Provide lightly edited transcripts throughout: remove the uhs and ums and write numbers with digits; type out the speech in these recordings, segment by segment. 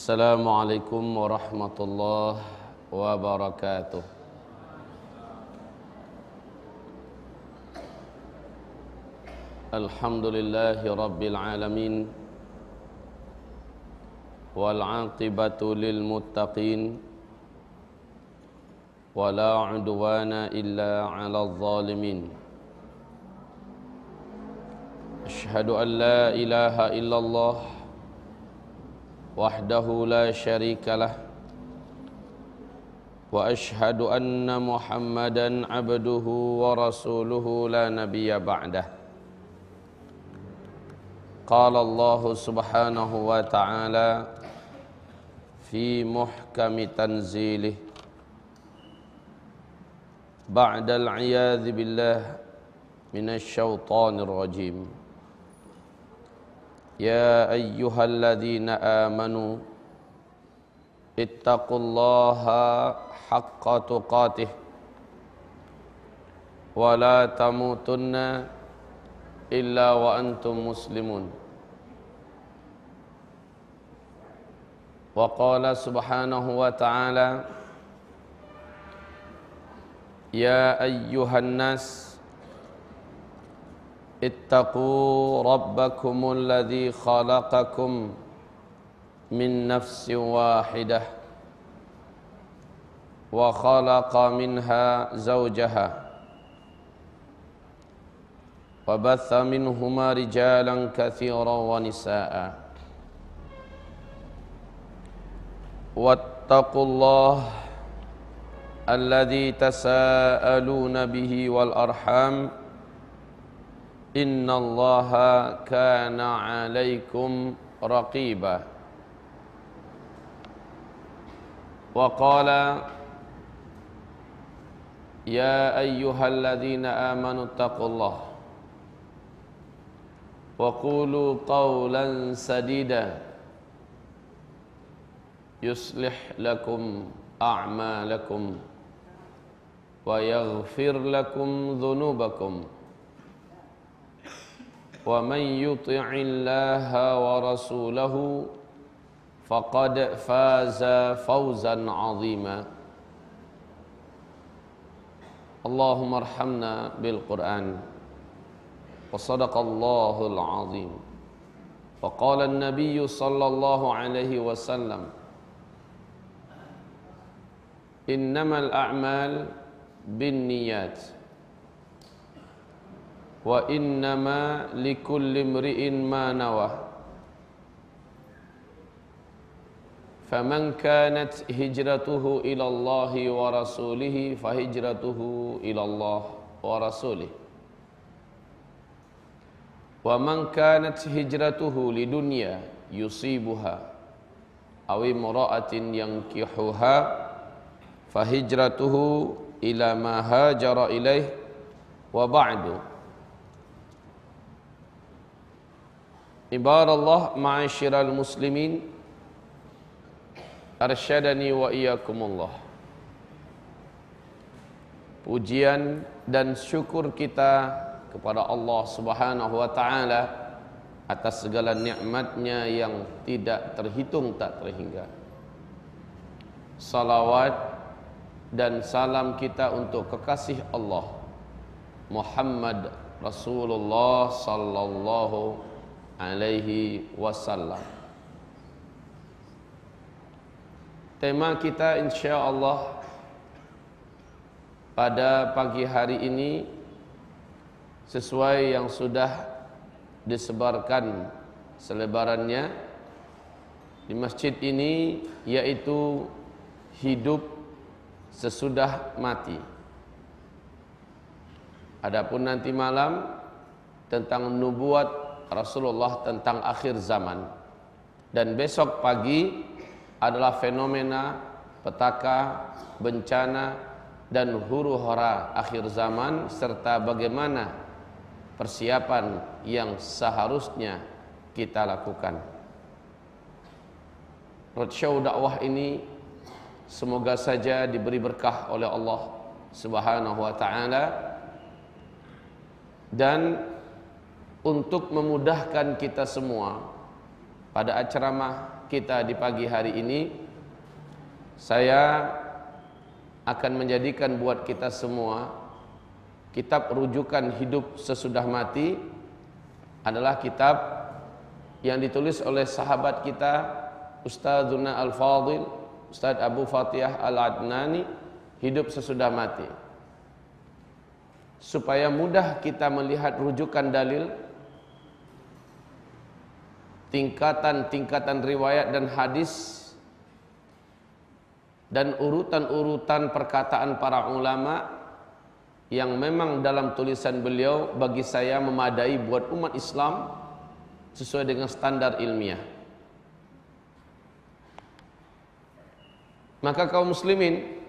Assalamualaikum warahmatullahi wabarakatuh. Alhamdulillahi rabbil alamin, wal aqibatu lil muttaqin, wala udwana illa 'alal zalimin. Asyhadu an la ilaha illallah wahdahu la syarikalah, wa asyhadu anna Muhammadan abduhu wa rasuluhu la nabiyya ba'dah. Qala Allah subhanahu wa ta'ala fi muhkami tanzilih ba'dal a'yadhi billah minasy syaithanir rajim. Ya ayyuhalladzina amanu ittaqullaha haqqa tuqatih wa la tamutunna illa wa antum muslimun. Wa qala subhanahu wa ta'ala ya ayyuhan nas ittaqu rabbakumul ladzi khalaqakum min nafsin wahidah wa khalaqa minha zawjaha wa batha minhuma rijalan katsiran wa nisaa'a wattaqullaha alladzi tasaaluna bihi wal arham innallaha kana 'alaikum raqiba. Wa qala ya ayyuhalladzina amanu taqullaha wa qulu qawlan sadida yuslih lakum a'malakum wa yaghfir lakum dhunubakum wa man yuti'illaha wa rasulahu faqad faza fawzan 'azima. Allahumma arhamna bil Qur'an wa sadaqallahul 'azim. Wa qala an-nabiy sallallahu alaihi wasallam innamal a'mal binniyat wa innama likulli imri'in ma nawa faman kanat hijratuhu ila Allah wa rasulih fa hijratuhu ila Allah wa rasulih wa man kanat hijratuhu lidunya yusibuha aw imra'atin yankihuha fa hijratuhu ila ma hajara ilaih wa ba'du. Ibadallah ma'asyiral muslimin, arsyadani wa iyyakumullah. Pujian dan syukur kita kepada Allah Subhanahu wa taala atas segala nikmatnya yang tidak terhitung tak terhingga. Salawat dan salam kita untuk kekasih Allah Muhammad Rasulullah sallallahu alaihi wasallam. Tema kita insyaallah pada pagi hari ini sesuai yang sudah disebarkan selebarannya di masjid ini, yaitu hidup sesudah mati. Adapun nanti malam tentang nubuat Rasulullah tentang akhir zaman, dan besok pagi adalah fenomena petaka, bencana dan huru-hara akhir zaman serta bagaimana persiapan yang seharusnya kita lakukan. Roadshow dakwah ini semoga saja diberi berkah oleh Allah Subhanahu wa taala, dan untuk memudahkan kita semua pada ceramah kita di pagi hari ini, saya akan menjadikan buat kita semua kitab rujukan hidup sesudah mati adalah kitab yang ditulis oleh sahabat kita Ustadzuna Al-Fadhil Ustadz Abu Fatihah Al-Adnani, Hidup Sesudah Mati, supaya mudah kita melihat rujukan dalil, tingkatan-tingkatan riwayat dan hadis, dan urutan-urutan perkataan para ulama yang memang dalam tulisan beliau bagi saya memadai buat umat Islam sesuai dengan standar ilmiah. Maka kaum muslimin,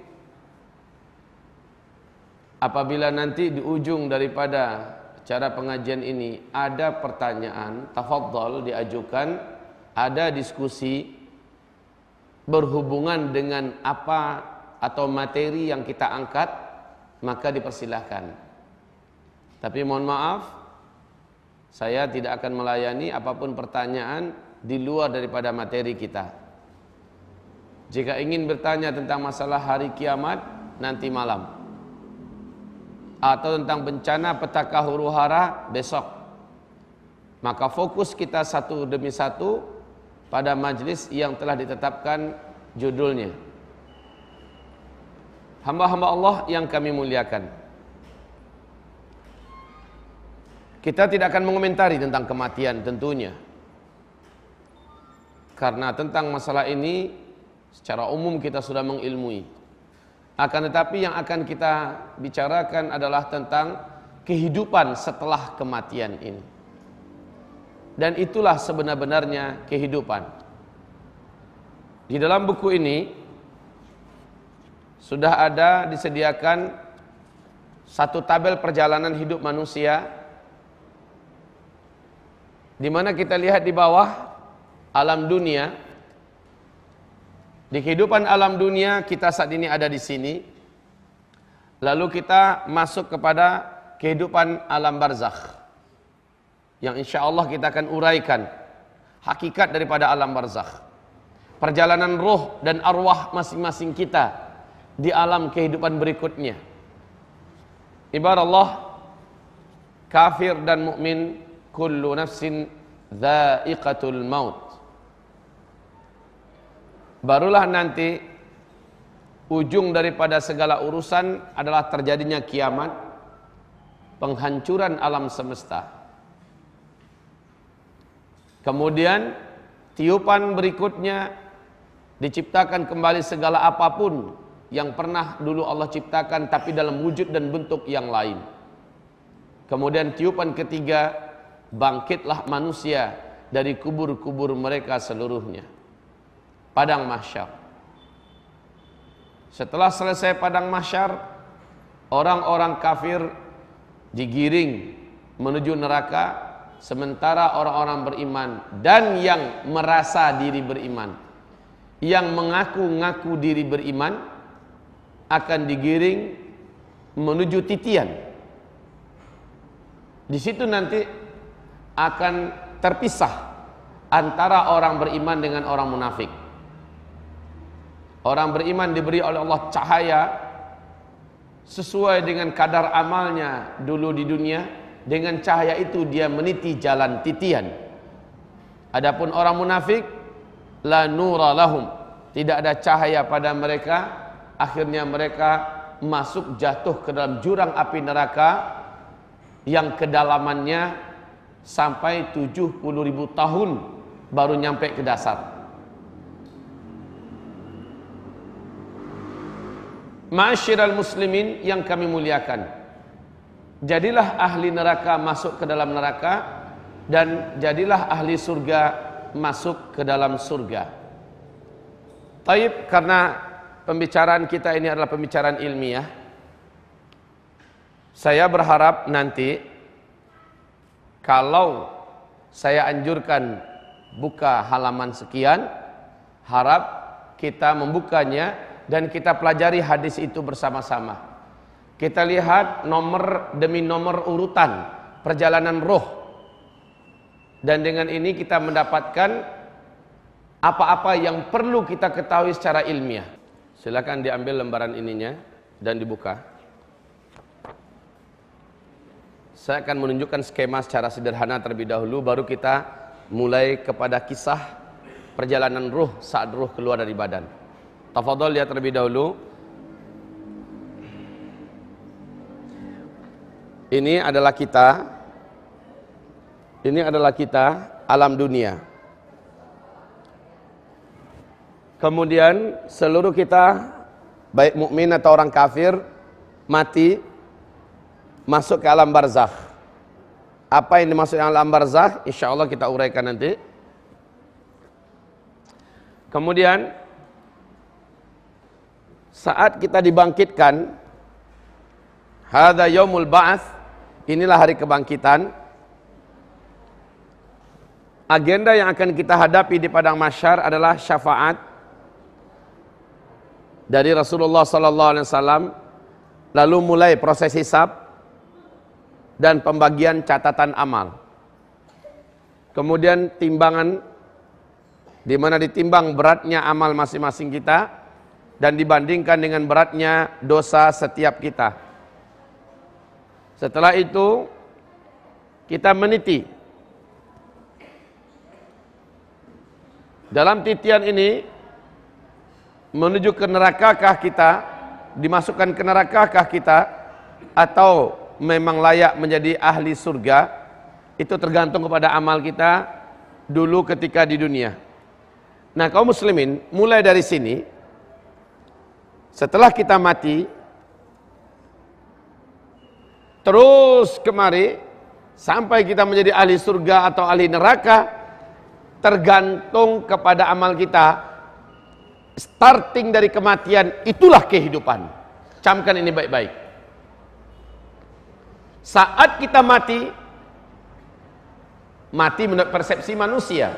apabila nanti di ujung daripada acara pengajian ini ada pertanyaan, tafadhol diajukan, ada diskusi berhubungan dengan apa atau materi yang kita angkat, maka dipersilahkan. Tapi mohon maaf, saya tidak akan melayani apapun pertanyaan di luar daripada materi kita. Jika ingin bertanya tentang masalah hari kiamat nanti malam, atau tentang bencana petaka huru hara besok, maka fokus kita satu demi satu pada majlis yang telah ditetapkan judulnya. Hamba-hamba Allah yang kami muliakan, kita tidak akan mengomentari tentang kematian tentunya, karena tentang masalah ini secara umum kita sudah mengilmui. Akan tetapi yang akan kita bicarakan adalah tentang kehidupan setelah kematian ini. Dan itulah sebenar-benarnya kehidupan. Di dalam buku ini sudah ada disediakan satu tabel perjalanan hidup manusia, di mana kita lihat di bawah alam dunia. Di kehidupan alam dunia kita saat ini ada di sini. Lalu kita masuk kepada kehidupan alam barzakh, yang insya Allah kita akan uraikan hakikat daripada alam barzakh, perjalanan roh dan arwah masing-masing kita di alam kehidupan berikutnya. Ibarat Allah, kafir dan mukmin, kullu nafsin dha'iqatul maut. Barulah nanti ujung daripada segala urusan adalah terjadinya kiamat, penghancuran alam semesta. Kemudian tiupan berikutnya, diciptakan kembali segala apapun yang pernah dulu Allah ciptakan tapi dalam wujud dan bentuk yang lain. Kemudian tiupan ketiga, bangkitlah manusia dari kubur-kubur mereka seluruhnya. Padang mahsyar. Setelah selesai padang mahsyar, orang-orang kafir digiring menuju neraka, sementara orang-orang beriman dan yang merasa diri beriman, yang mengaku-ngaku diri beriman, akan digiring menuju titian. Di situ nanti akan terpisah antara orang beriman dengan orang munafik. Orang beriman diberi oleh Allah cahaya sesuai dengan kadar amalnya dulu di dunia. Dengan cahaya itu dia meniti jalan titian. Adapun orang munafik, la nura lahum, tidak ada cahaya pada mereka. Akhirnya mereka masuk jatuh ke dalam jurang api neraka yang kedalamannya sampai 70.000 tahun baru nyampe ke dasar. Ma'asyiral muslimin yang kami muliakan, jadilah ahli neraka masuk ke dalam neraka, dan jadilah ahli surga masuk ke dalam surga. Taib, karena pembicaraan kita ini adalah pembicaraan ilmiah, saya berharap nanti kalau saya anjurkan buka halaman sekian, harap kita membukanya dan kita pelajari hadis itu bersama-sama. Kita lihat nomor demi nomor urutan perjalanan roh, dan dengan ini kita mendapatkan apa-apa yang perlu kita ketahui secara ilmiah. Silakan diambil lembaran ininya dan dibuka. Saya akan menunjukkan skema secara sederhana terlebih dahulu, baru kita mulai kepada kisah perjalanan ruh saat ruh keluar dari badan. Tafadhol lihat terlebih dahulu. Ini adalah kita alam dunia. Kemudian seluruh kita, baik mukmin atau orang kafir, mati, masuk ke alam barzakh. Apa yang dimaksud alam barzakh? Insya Allah kita uraikan nanti. Kemudian saat kita dibangkitkan, hadza yaumul ba'ats, inilah hari kebangkitan. Agenda yang akan kita hadapi di padang mahsyar adalah syafaat dari Rasulullah sallallahu alaihi wasallam, lalu mulai proses hisab dan pembagian catatan amal. Kemudian timbangan, di mana ditimbang beratnya amal masing-masing kita dan dibandingkan dengan beratnya dosa setiap kita. Setelah itu kita meniti. Dalam titian ini menuju ke nerakakah kita, dimasukkan ke nerakakah kita, atau memang layak menjadi ahli surga, itu tergantung kepada amal kita dulu ketika di dunia. Nah, kaum muslimin, mulai dari sini, setelah kita mati, terus kemari, sampai kita menjadi ahli surga atau ahli neraka, tergantung kepada amal kita. Starting dari kematian, itulah kehidupan. Camkan ini baik-baik. Saat kita mati menurut persepsi manusia.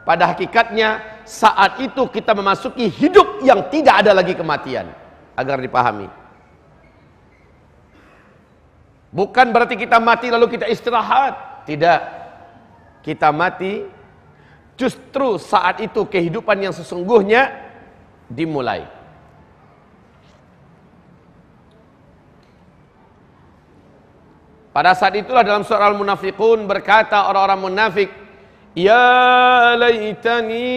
Pada hakikatnya, saat itu kita memasuki hidup yang tidak ada lagi kematian. Agar dipahami. Bukan berarti kita mati lalu kita istirahat. Tidak. Kita mati, justru saat itu kehidupan yang sesungguhnya dimulai. Pada saat itulah dalam surah Al-Munafiqun berkata orang-orang munafik, ya laitani,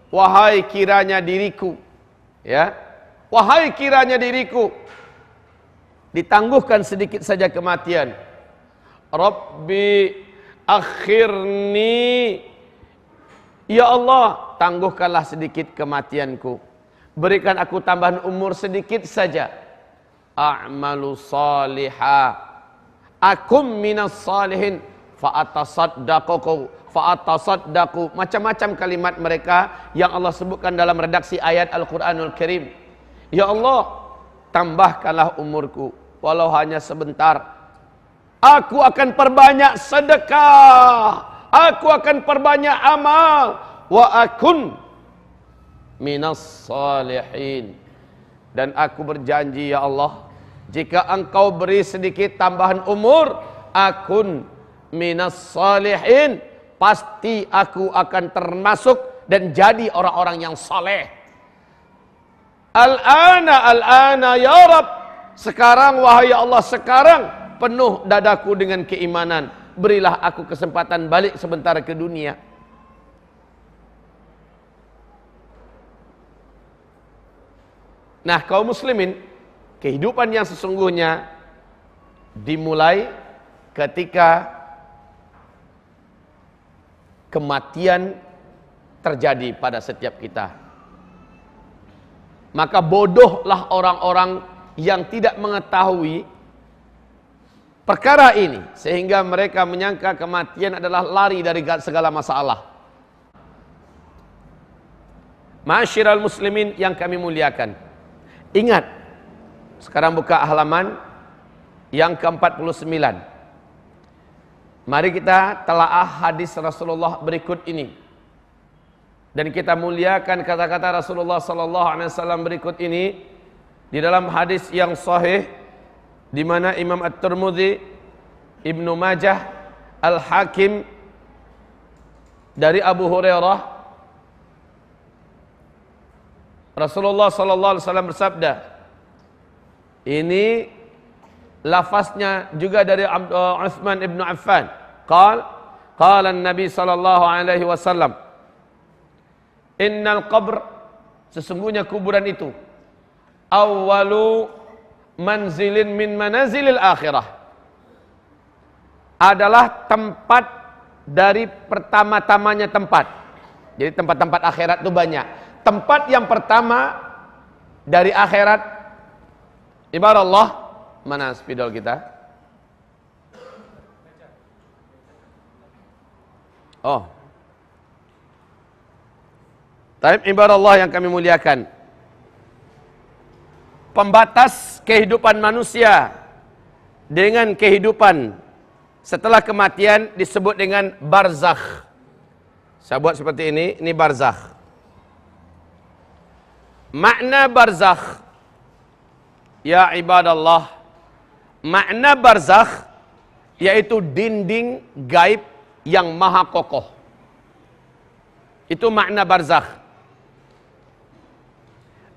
wahai kiranya diriku, ya, wahai kiranya diriku ditangguhkan sedikit saja kematian. Rabbi akhirni, ya Allah, tangguhkanlah sedikit kematianku. Berikan aku tambahan umur sedikit saja. A'malu salihah, akum minas salihin, fa'atasaddaqu. Macam-macam kalimat mereka yang Allah sebutkan dalam redaksi ayat Al-Quranul Karim. Ya Allah, tambahkanlah umurku, walau hanya sebentar. Aku akan perbanyak sedekah, aku akan perbanyak amal, wa akun minas salihin. Dan aku berjanji ya Allah, jika engkau beri sedikit tambahan umur, akun minas salihin, pasti aku akan termasuk dan jadi orang-orang yang saleh. Al-ana ya Rabb, sekarang wahai Allah, sekarang penuh dadaku dengan keimanan, berilah aku kesempatan balik sebentar ke dunia. Nah, kaum muslimin, kehidupan yang sesungguhnya dimulai ketika kematian terjadi pada setiap kita. Maka bodohlah orang-orang yang tidak mengetahui perkara ini, sehingga mereka menyangka kematian adalah lari dari segala masalah. Ma'asyiral muslimin yang kami muliakan, ingat, sekarang buka halaman yang ke-49. Mari kita telaah hadis Rasulullah berikut ini, dan kita muliakan kata-kata Rasulullah sallallahu alaihi wasallam berikut ini di dalam hadis yang sahih, di mana Imam At-Tirmidzi, Ibnu Majah, Al-Hakim dari Abu Hurairah, Rasulullah sallallahu alaihi wasallam bersabda, ini lafaznya juga dari Utsman ibn Affan. Qala Nabi sallallahu alaihi wasallam, innal qabr, sesungguhnya kuburan itu, awwalu manzilin min manazilil akhirah, adalah tempat dari pertama-tamanya tempat. Jadi tempat-tempat akhirat itu banyak. Tempat yang pertama dari akhirat, ibarat Allah, mana spidol kita? Oh, taib ibarat Allah yang kami muliakan, pembatas kehidupan manusia dengan kehidupan setelah kematian disebut dengan barzakh. Saya buat seperti ini barzakh. Makna barzakh, ya ibadallah, makna barzakh yaitu dinding gaib yang maha kokoh. Itu makna barzakh.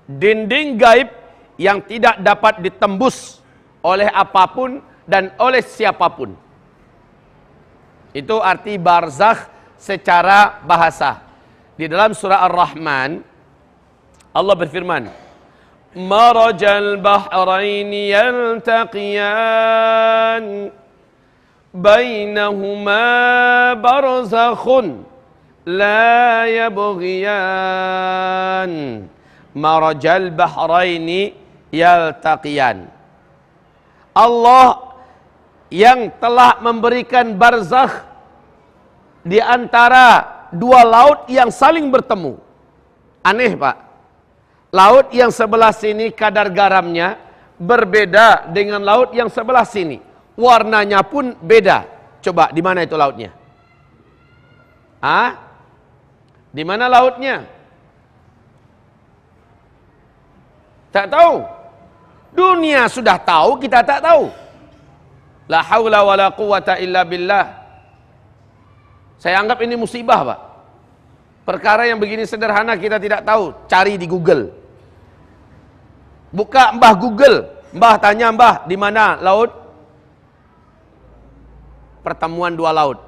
Dinding gaib yang tidak dapat ditembus oleh apapun dan oleh siapapun. Itu arti barzakh secara bahasa. Di dalam surah Ar-Rahman, Allah berfirman, marajal bahraini yaltaqiyan bainahuma barzakhun la yabghiyan. Marajal bahraini yaltaqiyan. Allah yang telah memberikan barzakh di antara dua laut yang saling bertemu. Aneh, Pak. Laut yang sebelah sini kadar garamnya berbeda dengan laut yang sebelah sini. Warnanya pun beda. Coba, di mana itu lautnya? Di mana lautnya? Tak tahu. Dunia sudah tahu, kita tak tahu. La haula wala quwata illa billah. Saya anggap ini musibah, Pak. Perkara yang begini sederhana kita tidak tahu, cari di Google. Buka Mbah Google, Mbah tanya Mbah, di mana laut? Pertemuan dua laut.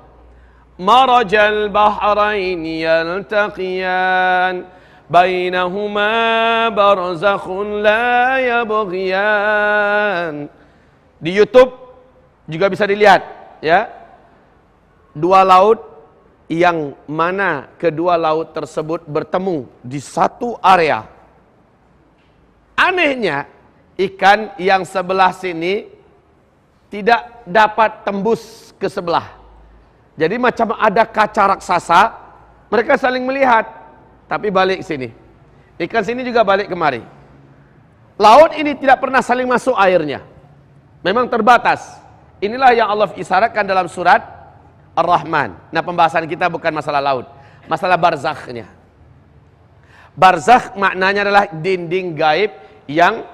Marajal bahraini yaltaqiyan bainahuma barzakhun la yabghiyan. Di YouTube juga bisa dilihat, ya. Dua laut yang mana kedua laut tersebut bertemu di satu area. Anehnya, ikan yang sebelah sini tidak dapat tembus ke sebelah. Jadi macam ada kaca raksasa, mereka saling melihat, tapi balik sini. Ikan sini juga balik kemari. Laut ini tidak pernah saling masuk airnya. Memang terbatas. Inilah yang Allah isyaratkan dalam surat Ar-Rahman. Nah, pembahasan kita bukan masalah laut, masalah barzakhnya. Barzakh maknanya adalah dinding gaib yang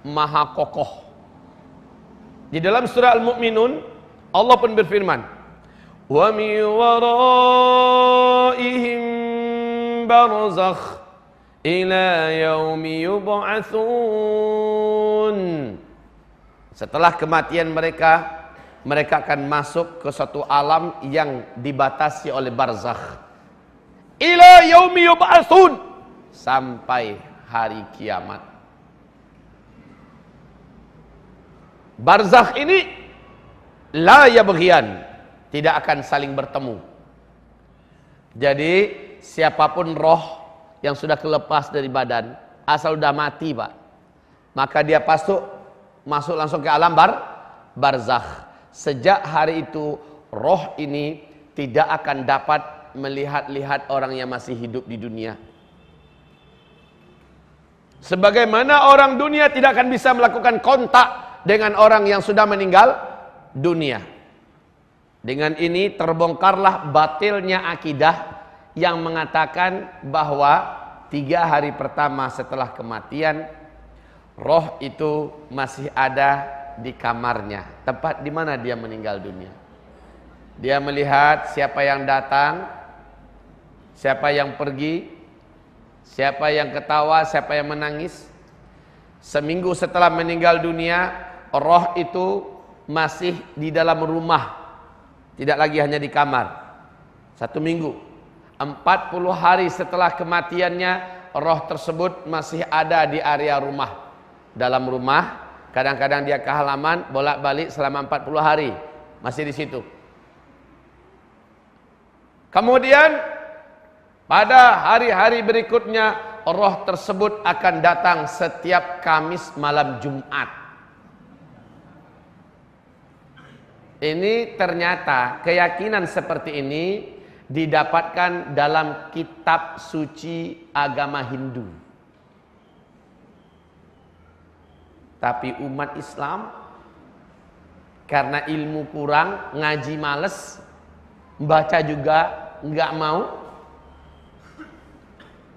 maha kokoh. Di dalam surah Al-Mu'minun, Allah pun berfirman, wa min waraihim barzakh ila yaumi yub'atsun. Setelah kematian mereka akan masuk ke suatu alam yang dibatasi oleh barzakh. Ila yaumi yub'atsun, sampai hari kiamat. Barzakh ini la yabghiyan, tidak akan saling bertemu. Jadi siapapun roh yang sudah kelepas dari badan, asal sudah mati, Pak, maka dia masuk langsung ke alam barzakh. Sejak hari itu roh ini tidak akan dapat melihat-lihat orang yang masih hidup di dunia. Sebagaimana orang dunia tidak akan bisa melakukan kontak dengan orang yang sudah meninggal dunia. Dengan ini terbongkarlah batilnya akidah yang mengatakan bahwa 3 hari pertama setelah kematian roh itu masih ada di kamarnya, tempat di mana dia meninggal dunia. Dia melihat siapa yang datang, siapa yang pergi, siapa yang ketawa, siapa yang menangis. Seminggu setelah meninggal dunia, roh itu masih di dalam rumah, tidak lagi hanya di kamar. 1 minggu, 40 hari setelah kematiannya, roh tersebut masih ada di area rumah. Dalam rumah, kadang-kadang dia ke halaman, bolak-balik selama 40 hari, masih di situ. Kemudian pada hari-hari berikutnya, roh tersebut akan datang setiap Kamis malam Jumat. Ini ternyata keyakinan seperti ini didapatkan dalam kitab suci agama Hindu. Tapi umat Islam karena ilmu kurang, ngaji males, baca juga nggak mau,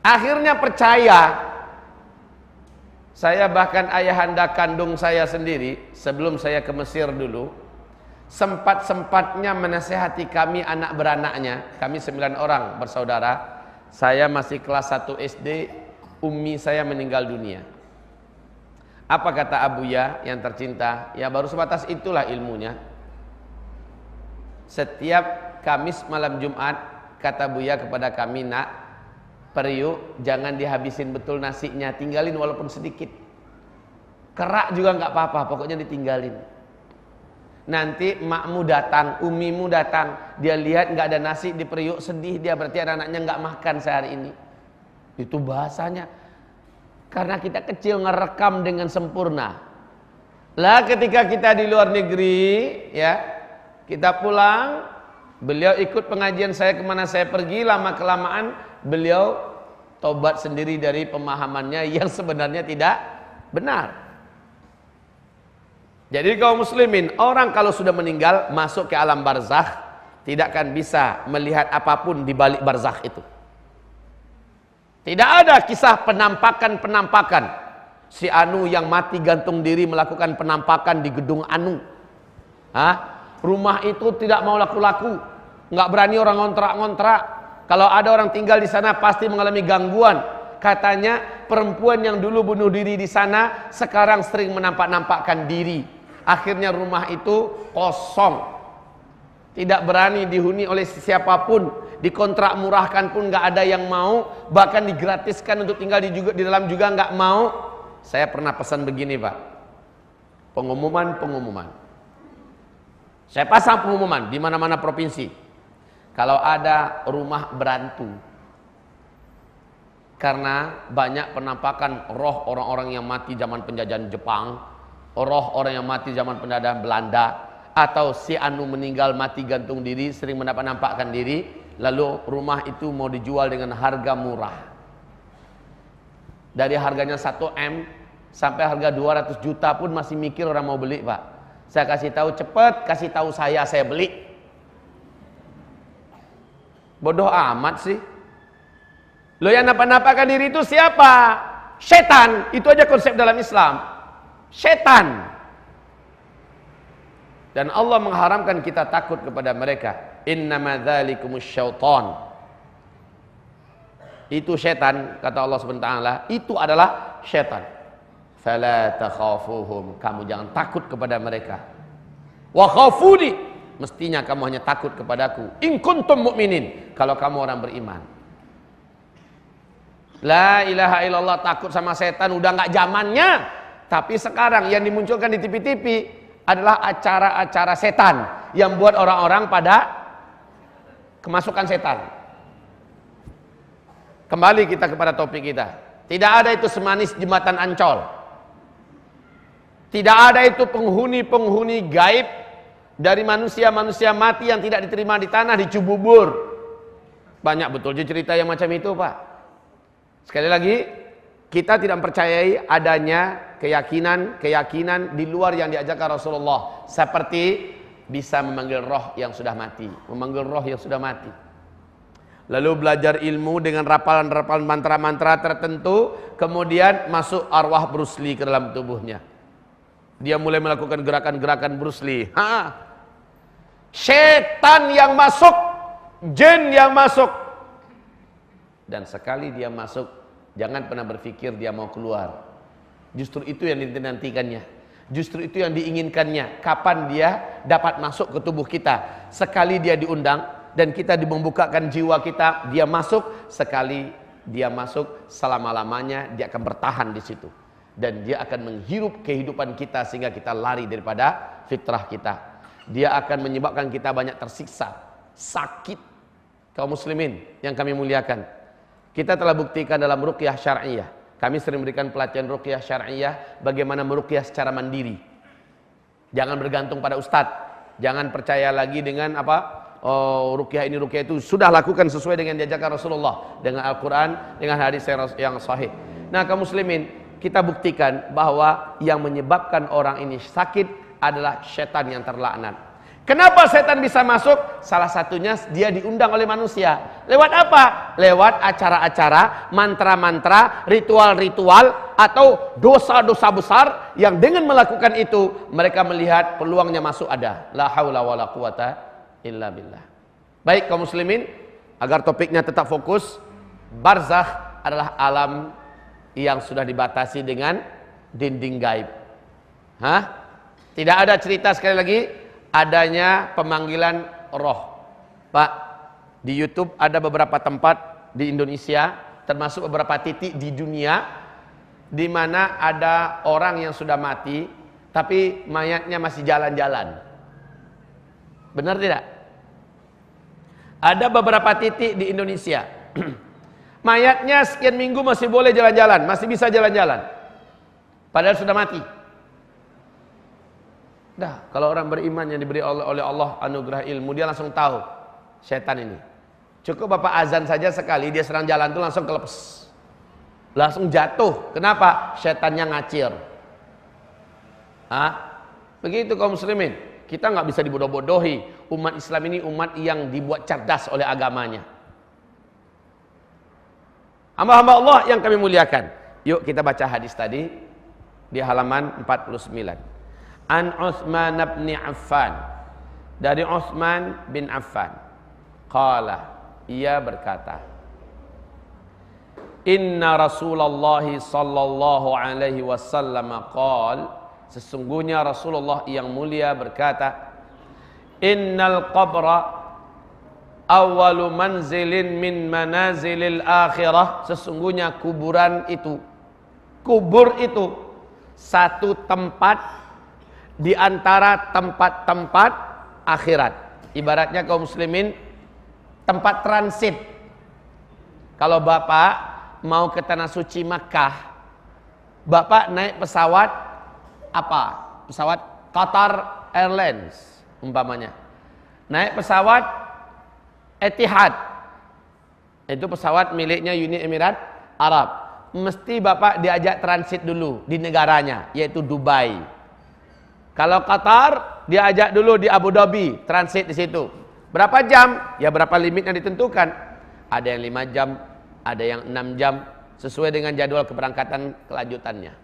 akhirnya percaya. Saya bahkan ayahanda kandung saya sendiri sebelum saya ke Mesir dulu, sempat-sempatnya menasehati kami anak beranaknya. Kami 9 orang bersaudara. Saya masih kelas 1 SD, ummi saya meninggal dunia. Apa kata Abuya yang tercinta? Ya baru sebatas itulah ilmunya. Setiap Kamis malam Jumat, kata Buya kepada kami, nak, periuk jangan dihabisin betul nasinya, tinggalin walaupun sedikit. Kerak juga nggak apa-apa, pokoknya ditinggalin. Nanti makmu datang, umimu datang, dia lihat nggak ada nasi di periuk, sedih dia, berarti anak-anaknya nggak makan sehari ini. Itu bahasanya. Karena kita kecil ngerekam dengan sempurna. Lah ketika kita di luar negeri, ya, kita pulang, beliau ikut pengajian saya kemana saya pergi, lama kelamaan beliau tobat sendiri dari pemahamannya yang sebenarnya tidak benar. Jadi kaum muslimin, orang kalau sudah meninggal masuk ke alam barzakh, tidak akan bisa melihat apapun di balik barzakh itu. Tidak ada kisah penampakan-penampakan. Si Anu yang mati gantung diri melakukan penampakan di gedung Anu. Rumah itu tidak mau laku-laku, nggak berani orang ngontrak-ngontrak. Kalau ada orang tinggal di sana pasti mengalami gangguan. Katanya perempuan yang dulu bunuh diri di sana sekarang sering menampak-nampakkan diri. Akhirnya rumah itu kosong, tidak berani dihuni oleh siapapun. Dikontrak murahkan pun nggak ada yang mau, bahkan digratiskan untuk tinggal di dalam juga nggak mau. Saya pernah pesan begini Pak, pengumuman. Saya pasang pengumuman di mana-mana provinsi. Kalau ada rumah berantu, karena banyak penampakan roh orang-orang yang mati zaman penjajahan Jepang, roh orang yang mati zaman penjajahan Belanda, atau si Anu meninggal mati gantung diri, sering menampakkan diri. Lalu rumah itu mau dijual dengan harga murah. Dari harganya 1 M sampai harga 200 juta pun masih mikir orang mau beli Pak. Saya kasih tahu cepet, kasih tahu saya beli. Bodoh amat sih. Lo yang nampak-nampakkan diri itu siapa? Setan. Itu aja konsep dalam Islam. Setan. Dan Allah mengharamkan kita takut kepada mereka. Innama dzalikumus syaitan. Itu setan, kata Allah Subhanahu wa taala, itu adalah setan. Fala takhafuhum, kamu jangan takut kepada mereka. Wa khafuni, mestinya kamu hanya takut kepadaku. In kuntum mu'minin, kalau kamu orang beriman. La ilaha illallah, takut sama setan udah enggak zamannya. Tapi sekarang yang dimunculkan di TV-TV adalah acara-acara setan yang buat orang-orang pada kemasukan setan. Kembali kita kepada topik kita. Tidak ada itu semanis jembatan Ancol. Tidak ada itu penghuni-penghuni gaib dari manusia-manusia mati yang tidak diterima di tanah, di Cibubur. Banyak betul cerita yang macam itu Pak. Sekali lagi, kita tidak mempercayai adanya keyakinan di luar yang diajarkan Rasulullah. Seperti bisa memanggil roh yang sudah mati, memanggil roh yang sudah mati. Lalu belajar ilmu dengan rapalan-rapalan mantra-mantra tertentu, kemudian masuk arwah Bruce Lee ke dalam tubuhnya. Dia mulai melakukan gerakan-gerakan Bruce Lee. Setan yang masuk, jin yang masuk. Dan sekali dia masuk, jangan pernah berpikir dia mau keluar. Justru itu yang dinantikannya. Justru itu yang diinginkannya. Kapan dia dapat masuk ke tubuh kita. Sekali dia diundang dan kita membukakan jiwa kita, dia masuk. Sekali dia masuk, selama-lamanya dia akan bertahan di situ. Dan dia akan menghirup kehidupan kita sehingga kita lari daripada fitrah kita. Dia akan menyebabkan kita banyak tersiksa, sakit. Kaum muslimin yang kami muliakan, kita telah buktikan dalam ruqyah syar'iyah. Kami sering memberikan pelatihan ruqyah syar'iyah, bagaimana meruqyah secara mandiri. Jangan bergantung pada ustadz. Jangan percaya lagi dengan ruqyah ini ruqyah itu. Sudah lakukan sesuai dengan diajarkan Rasulullah, dengan Al-Quran, dengan hadis yang sahih. Nah, kaum muslimin, kita buktikan bahwa yang menyebabkan orang ini sakit adalah setan yang terlaknat. Kenapa setan bisa masuk? Salah satunya dia diundang oleh manusia. Lewat apa? Lewat acara-acara, mantra-mantra, ritual-ritual, atau dosa-dosa besar yang dengan melakukan itu mereka melihat peluangnya masuk ada. La haula wala quwata illa billah. Baik kaum muslimin, agar topiknya tetap fokus, barzakh adalah alam yang sudah dibatasi dengan dinding gaib. Tidak ada cerita, sekali lagi, adanya pemanggilan roh. Pak, di YouTube ada beberapa tempat di Indonesia, termasuk beberapa titik di dunia, di mana ada orang yang sudah mati, tapi mayatnya masih jalan-jalan. Benar tidak? Ada beberapa titik di Indonesia, mayatnya sekian minggu masih boleh jalan-jalan, masih bisa jalan-jalan, padahal sudah mati. Dah, kalau orang beriman yang diberi oleh Allah anugerah ilmu, dia langsung tahu setan ini. Cukup bapak azan saja sekali, dia serang jalan tuh langsung kelepes, langsung jatuh. Kenapa? Setannya ngacir. Begitu kaum muslimin. Kita nggak bisa dibodoh-bodohi. Umat Islam ini umat yang dibuat cerdas oleh agamanya. Hamba-hamba Allah yang kami muliakan, yuk kita baca hadis tadi di halaman 49. An Utsman bin Affan, dari Utsman bin Affan, qala, ia berkata, inna Rasulullah sallallahu alaihi wasallam qala, sesungguhnya Rasulullah yang mulia berkata, innal qabra awwalu manzilin min manazilil akhirah, sesungguhnya kuburan itu, kubur itu satu tempat di antara tempat-tempat akhirat. Ibaratnya kaum muslimin, tempat transit. Kalau bapak mau ke tanah suci Makkah, bapak naik pesawat apa? Pesawat Qatar Airlines umpamanya. Naik pesawat Etihad, itu pesawat miliknya Uni Emirat Arab. Mesti bapak diajak transit dulu di negaranya, yaitu Dubai. Kalau Qatar, diajak dulu di Abu Dhabi, transit di situ. Berapa jam? Ya berapa limit yang ditentukan. Ada yang 5 jam, ada yang 6 jam, sesuai dengan jadwal keberangkatan kelanjutannya.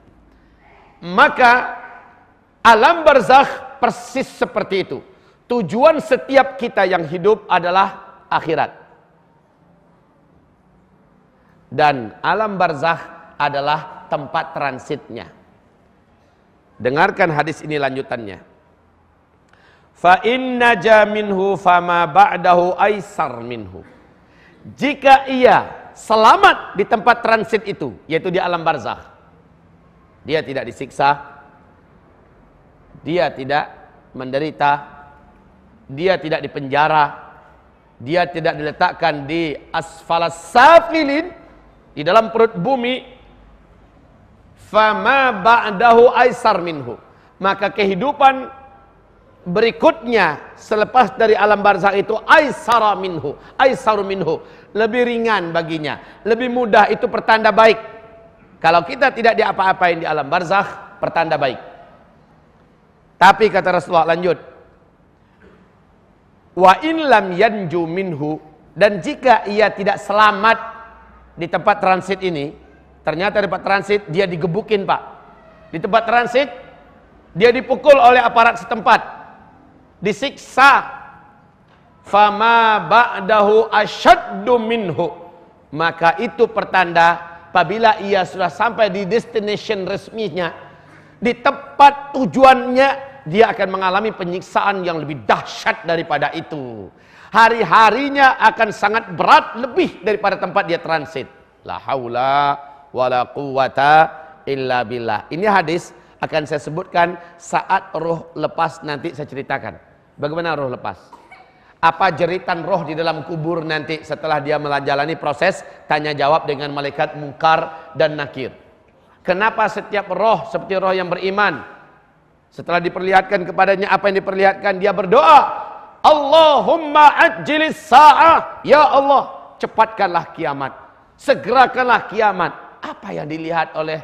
Maka alam barzakh persis seperti itu. Tujuan setiap kita yang hidup adalah akhirat. Dan alam barzakh adalah tempat transitnya. Dengarkan hadis ini lanjutannya. Fa inna ja minhu fama ba'dahu aisar minhu. Jika ia selamat di tempat transit itu, yaitu di alam barzakh, dia tidak disiksa, dia tidak menderita, dia tidak dipenjara, dia tidak diletakkan di asfalas safilin, di dalam perut bumi, fama ba'dahu aisar minhu, maka kehidupan berikutnya selepas dari alam barzakh itu aisaru minhu, lebih ringan baginya, lebih mudah. Itu pertanda baik. Kalau kita tidak diapa-apain di alam barzakh, pertanda baik. Tapi kata Rasulullah, lanjut, wa in lam yanju minhu, dan jika ia tidak selamat di tempat transit ini, ternyata di tempat transit dia digebukin pak, di tempat transit dia dipukul oleh aparat setempat, disiksa, fama ba'dahu asyaddu minhu, maka itu pertanda apabila ia sudah sampai di destination resminya, di tempat tujuannya, dia akan mengalami penyiksaan yang lebih dahsyat daripada itu. Hari-harinya akan sangat berat lebih daripada tempat dia transit. La haula wala quwata illa billah. Ini hadis akan saya sebutkan saat roh lepas, nanti saya ceritakan bagaimana roh lepas. Apa jeritan roh di dalam kubur nanti setelah dia menjalani proses tanya jawab dengan malaikat Munkar dan Nakir. Kenapa setiap roh seperti roh yang beriman, setelah diperlihatkan kepadanya apa yang diperlihatkan, dia berdoa, Allahumma ajjilis sa'ah, ya Allah cepatkanlah kiamat, segerakanlah kiamat. Apa yang dilihat oleh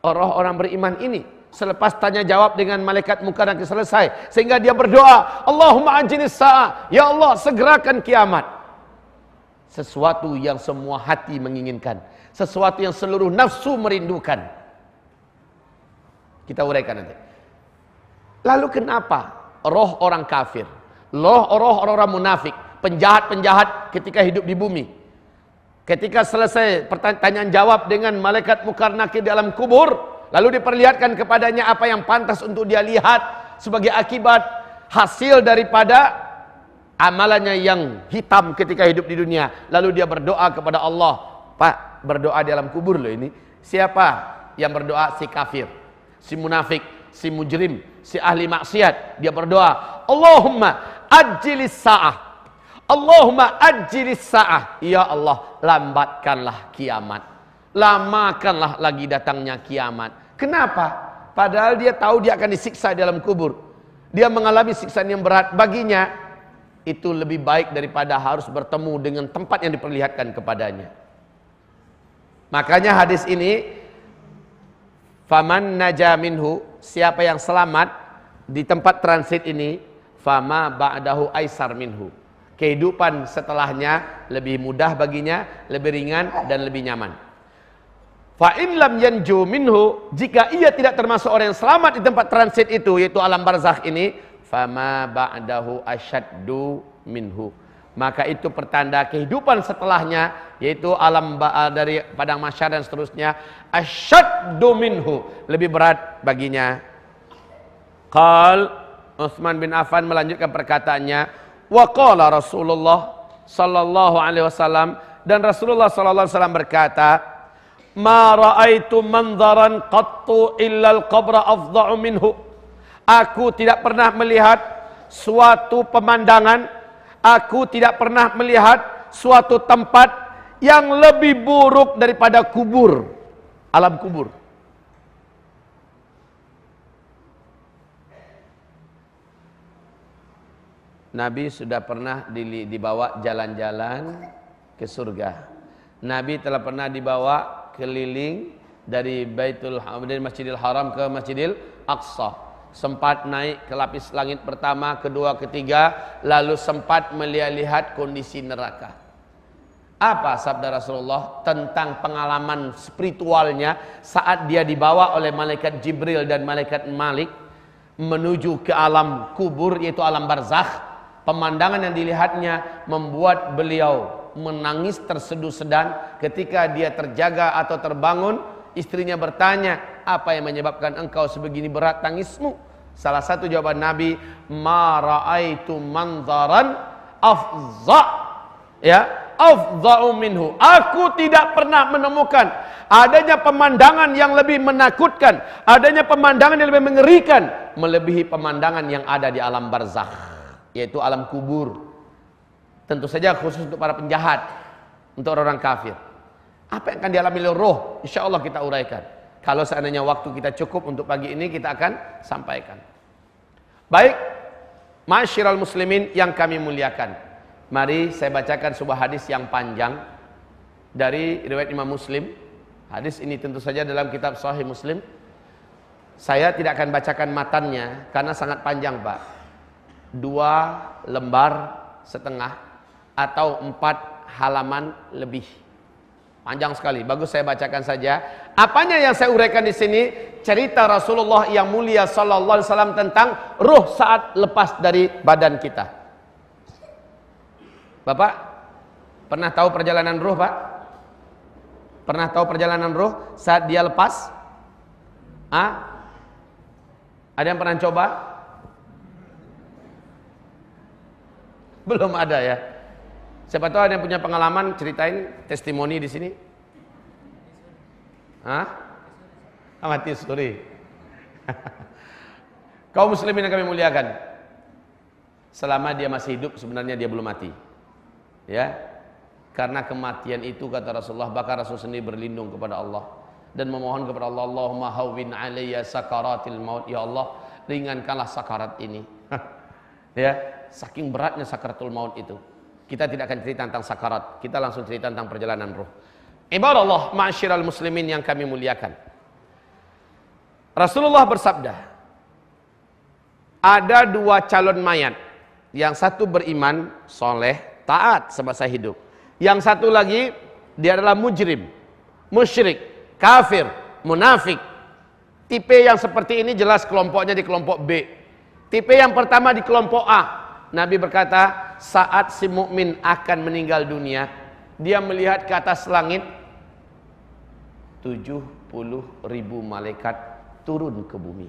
orang-orang beriman ini selepas tanya jawab dengan malaikat Munkar dan Nakir selesai, sehingga dia berdoa, Allahumma ajjilis sa'ah, ya Allah segerakan kiamat. Sesuatu yang semua hati menginginkan, sesuatu yang seluruh nafsu merindukan. Kita uraikan nanti. Lalu kenapa roh orang kafir, roh orang-orang munafik, penjahat-penjahat ketika hidup di bumi, ketika selesai pertanyaan jawab dengan malaikat Munkar Nakir di alam kubur, lalu diperlihatkan kepadanya apa yang pantas untuk dia lihat sebagai akibat hasil daripada amalannya yang hitam ketika hidup di dunia. Lalu dia berdoa kepada Allah. Pak, berdoa di alam kubur loh ini. Siapa yang berdoa? Si kafir, si munafik, si mujrim, si ahli maksiat. Dia berdoa, Allahumma ajjilis sa'ah, Allahumma ajjilis sa'ah, ya Allah lambatkanlah kiamat, lamakanlah lagi datangnya kiamat. Kenapa? Padahal dia tahu dia akan disiksa di dalam kubur, dia mengalami siksaan yang berat. Baginya itu lebih baik daripada harus bertemu dengan tempat yang diperlihatkan kepadanya. Makanya hadis ini, faman naja minhu, siapa yang selamat di tempat transit ini, fama ba'dahu aisar minhu, kehidupan setelahnya lebih mudah baginya, lebih ringan dan lebih nyaman. Fa in lam yanju minhu, jika ia tidak termasuk orang yang selamat di tempat transit itu, yaitu alam barzakh ini, fama ba'dahu asyaddu minhu, maka itu pertanda kehidupan setelahnya, yaitu alam dari padang mahsyar dan seterusnya, asyaddu minhu, lebih berat baginya. Qal Utsman bin Affan melanjutkan perkataannya, wa qala Rasulullah sallallahu alaihi wasallam, dan Rasulullah sallallahu alaihi wasallam berkata, ma raaitu manzaran qattu illa al-qabra afdha'u minhu. Aku tidak pernah melihat suatu pemandangan, aku tidak pernah melihat suatu tempat yang lebih buruk daripada kubur, alam kubur. Nabi sudah pernah dibawa jalan-jalan ke surga. Nabi telah pernah dibawa keliling dari Masjidil Haram ke Masjidil Aqsa. Sempat naik ke lapis langit pertama, kedua, ketiga, lalu sempat melihat kondisi neraka. Apa sabda Rasulullah tentang pengalaman spiritualnya saat dia dibawa oleh malaikat Jibril dan malaikat Malik menuju ke alam kubur, yaitu alam barzakh. Pemandangan yang dilihatnya membuat beliau menangis terseduh-sedan. Ketika dia terjaga atau terbangun, istrinya bertanya, apa yang menyebabkan engkau sebegini berat tangismu? Salah satu jawaban Nabi, ma ra'aitu manzaran afza', ya, afza'u minhu. Aku tidak pernah menemukan adanya pemandangan yang lebih menakutkan, adanya pemandangan yang lebih mengerikan melebihi pemandangan yang ada di alam barzakh, yaitu alam kubur. Tentu saja khusus untuk para penjahat, untuk orang kafir. Apa yang akan dialami oleh roh, insya Allah kita uraikan. Kalau seandainya waktu kita cukup untuk pagi ini, kita akan sampaikan. Baik, ma'asyiral muslimin yang kami muliakan, mari saya bacakan sebuah hadis yang panjang dari riwayat Imam Muslim. Hadis ini tentu saja dalam kitab Sahih Muslim. Saya tidak akan bacakan matannya karena sangat panjang, Pak. 2 lembar setengah atau 4 halaman lebih. Panjang sekali, bagus saya bacakan saja. Apanya yang saya uraikan di sini? Cerita Rasulullah yang mulia sallallahu alaihi wasallam tentang ruh saat lepas dari badan kita. Bapak pernah tahu perjalanan ruh, Pak? Pernah tahu perjalanan ruh saat dia lepas? Ada yang pernah coba? Belum ada ya. Siapa tahu ada yang punya pengalaman, ceritain testimoni di sini. Mati suri. Kaum muslimin yang kami muliakan, selama dia masih hidup sebenarnya dia belum mati. Ya. Karena kematian itu kata Rasulullah, bahkan Rasul sendiri berlindung kepada Allah dan memohon kepada Allah, Allahumma hawwin alayya sakaratil maut, ya Allah, ringankanlah sakarat ini. Ya, saking beratnya sakaratul maut itu. Kita tidak akan cerita tentang sakarat, kita langsung cerita tentang perjalanan ruh. Ibadallah, ma'asyiral muslimin yang kami muliakan. Rasulullah bersabda, ada dua calon mayat. Yang satu beriman, soleh, taat semasa hidup. Yang satu lagi, dia adalah mujrim, musyrik, kafir, munafik. Tipe yang seperti ini jelas kelompoknya di kelompok B. Tipe yang pertama di kelompok A. Nabi berkata, saat si mukmin akan meninggal dunia, dia melihat ke atas langit 70.000 malaikat turun ke bumi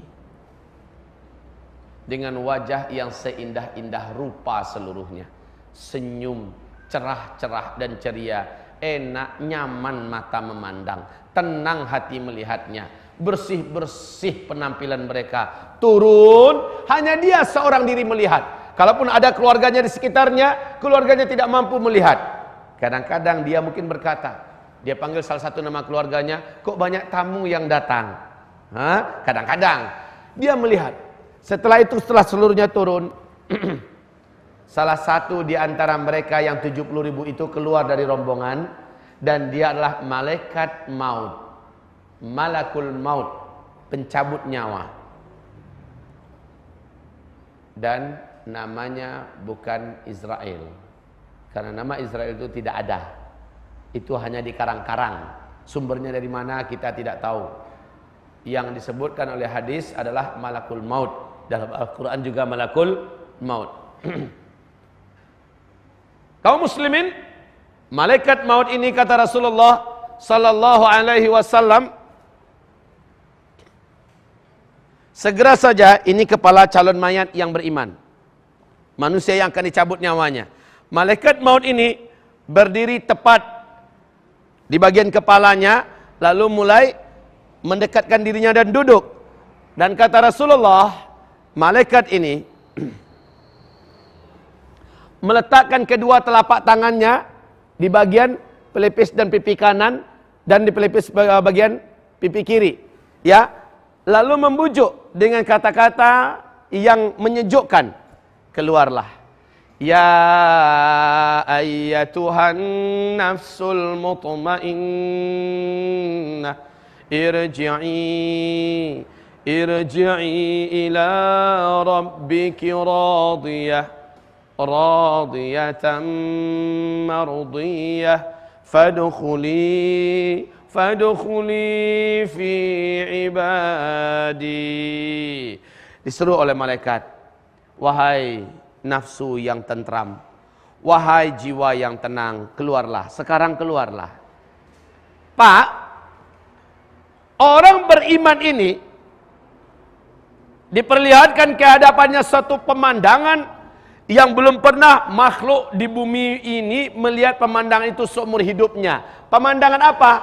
dengan wajah yang seindah-indah rupa seluruhnya, senyum cerah-cerah dan ceria, enak, nyaman mata memandang, tenang hati melihatnya, bersih-bersih penampilan mereka. Turun, hanya dia seorang diri melihat. Kalaupun ada keluarganya di sekitarnya, keluarganya tidak mampu melihat. Kadang-kadang dia mungkin berkata, dia panggil salah satu nama keluarganya, kok banyak tamu yang datang? Kadang-kadang dia melihat. Setelah itu, setelah seluruhnya turun, salah satu di antara mereka yang 70.000 itu keluar dari rombongan, dan dia adalah malaikat maut, malakul maut, pencabut nyawa. Dan namanya bukan Israel, karena nama Israel itu tidak ada. Itu hanya di karang-karang. Sumbernya dari mana kita tidak tahu. Yang disebutkan oleh hadis adalah malakul maut. Dalam Al-Quran juga malakul maut. Kaum muslimin, malaikat maut ini kata Rasulullah sallallahu alaihi wasallam, segera saja ini kepala calon mayat yang beriman, manusia yang akan dicabut nyawanya. Malaikat maut ini berdiri tepat di bagian kepalanya, lalu mulai mendekatkan dirinya dan duduk. Dan kata Rasulullah, malaikat ini meletakkan kedua telapak tangannya di bagian pelipis dan pipi kanan dan di pelipis bagian pipi kiri, ya, lalu membujuk dengan kata-kata yang menyejukkan, keluarlah, ya ayyatuhan nafsul mutmainnah irji'i ila rabbiki radiyatan mardiyah fadkhuli fi ibadi. Disuruh oleh malaikat, wahai nafsu yang tentram, wahai jiwa yang tenang, keluarlah, sekarang keluarlah. Pak, orang beriman ini diperlihatkan ke hadapannya satu pemandangan yang belum pernah makhluk di bumi ini melihat pemandangan itu seumur hidupnya. Pemandangan apa?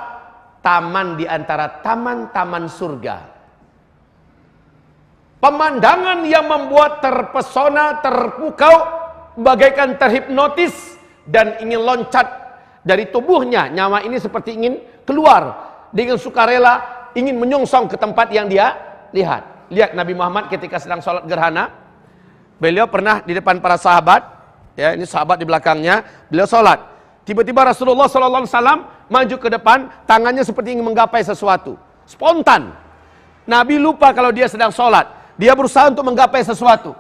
Taman di antara taman-taman surga. Pemandangan yang membuat terpesona, terpukau, bagaikan terhipnotis dan ingin loncat dari tubuhnya. Nyawa ini seperti ingin keluar dengan sukarela, ingin menyongsong ke tempat yang dia lihat. Lihat Nabi Muhammad ketika sedang sholat gerhana. Beliau pernah di depan para sahabat, ya, ini sahabat di belakangnya, beliau sholat. Tiba-tiba Rasulullah SAW maju ke depan, tangannya seperti ingin menggapai sesuatu. Spontan. Nabi lupa kalau dia sedang sholat. Dia berusaha untuk menggapai sesuatu.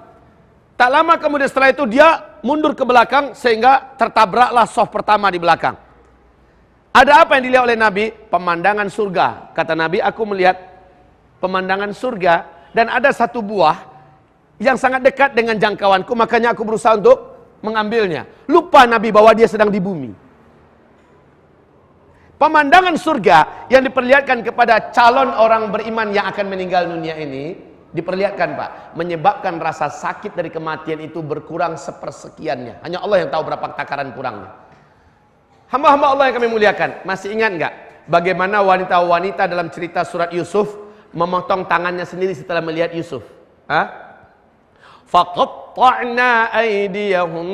Tak lama kemudian setelah itu dia mundur ke belakang sehingga tertabraklah saf pertama di belakang. Ada apa yang dilihat oleh Nabi? Pemandangan surga. Kata Nabi, aku melihat pemandangan surga dan ada satu buah yang sangat dekat dengan jangkauanku, makanya aku berusaha untuk mengambilnya. Lupa Nabi bahwa dia sedang di bumi. Pemandangan surga yang diperlihatkan kepada calon orang beriman yang akan meninggal dunia ini, diperlihatkan Pak, menyebabkan rasa sakit dari kematian itu berkurang sepersekiannya. Hanya Allah yang tahu berapa takaran kurangnya. Hamba-hamba Allah yang kami muliakan, masih ingat nggak bagaimana wanita-wanita dalam cerita surat Yusuf memotong tangannya sendiri setelah melihat Yusuf? Faqatta'na aydiyahum.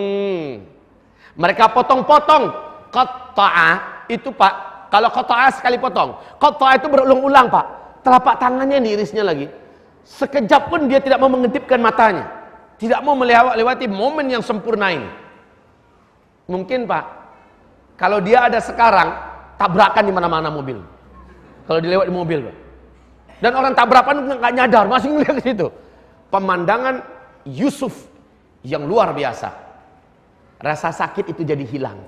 Mereka potong-potong. Qatta'a itu Pak, kalau qatta'a sekali potong. Qatta'a itu berulang-ulang Pak. Telapak tangannya diirisnya lagi. Sekejap pun dia tidak mau mengedipkan matanya. Tidak mau melewati momen yang sempurna ini. Mungkin Pak, kalau dia ada sekarang, tabrakan di mana-mana mobil. Kalau dilewat di mobil Pak. Dan orang tabrakan nggak nyadar, masih ngeliat ke situ. Pemandangan Yusuf yang luar biasa. Rasa sakit itu jadi hilang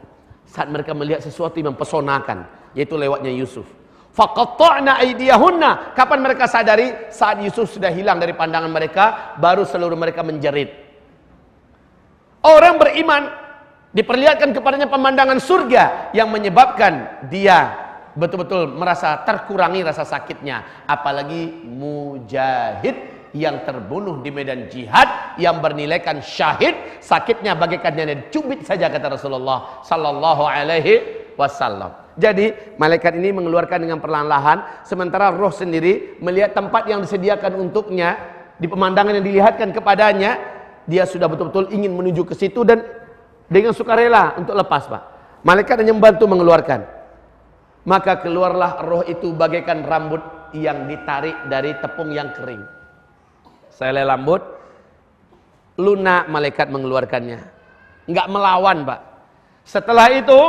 saat mereka melihat sesuatu yang mempesonakan, yaitu lewatnya Yusuf. Faqatta'na aydiyahunna. Kapan mereka sadari? Saat Yusuf sudah hilang dari pandangan mereka, baru seluruh mereka menjerit. Orang beriman diperlihatkan kepadanya pemandangan surga yang menyebabkan dia betul-betul merasa terkurangi rasa sakitnya. Apalagi mujahid yang terbunuh di medan jihad, yang bernilaikan syahid, sakitnya bagaikan yang cubit saja, kata Rasulullah sallallahu alaihi wasallam. Jadi malaikat ini mengeluarkan dengan perlahan-lahan, sementara roh sendiri melihat tempat yang disediakan untuknya di pemandangan yang dilihatkan kepadanya, dia sudah betul-betul ingin menuju ke situ dan dengan sukarela untuk lepas Pak. Malaikat hanya membantu mengeluarkan. Maka keluarlah roh itu bagaikan rambut yang ditarik dari tepung yang kering. Selai rambut, lunak malaikat mengeluarkannya. Enggak melawan Pak. Setelah itu,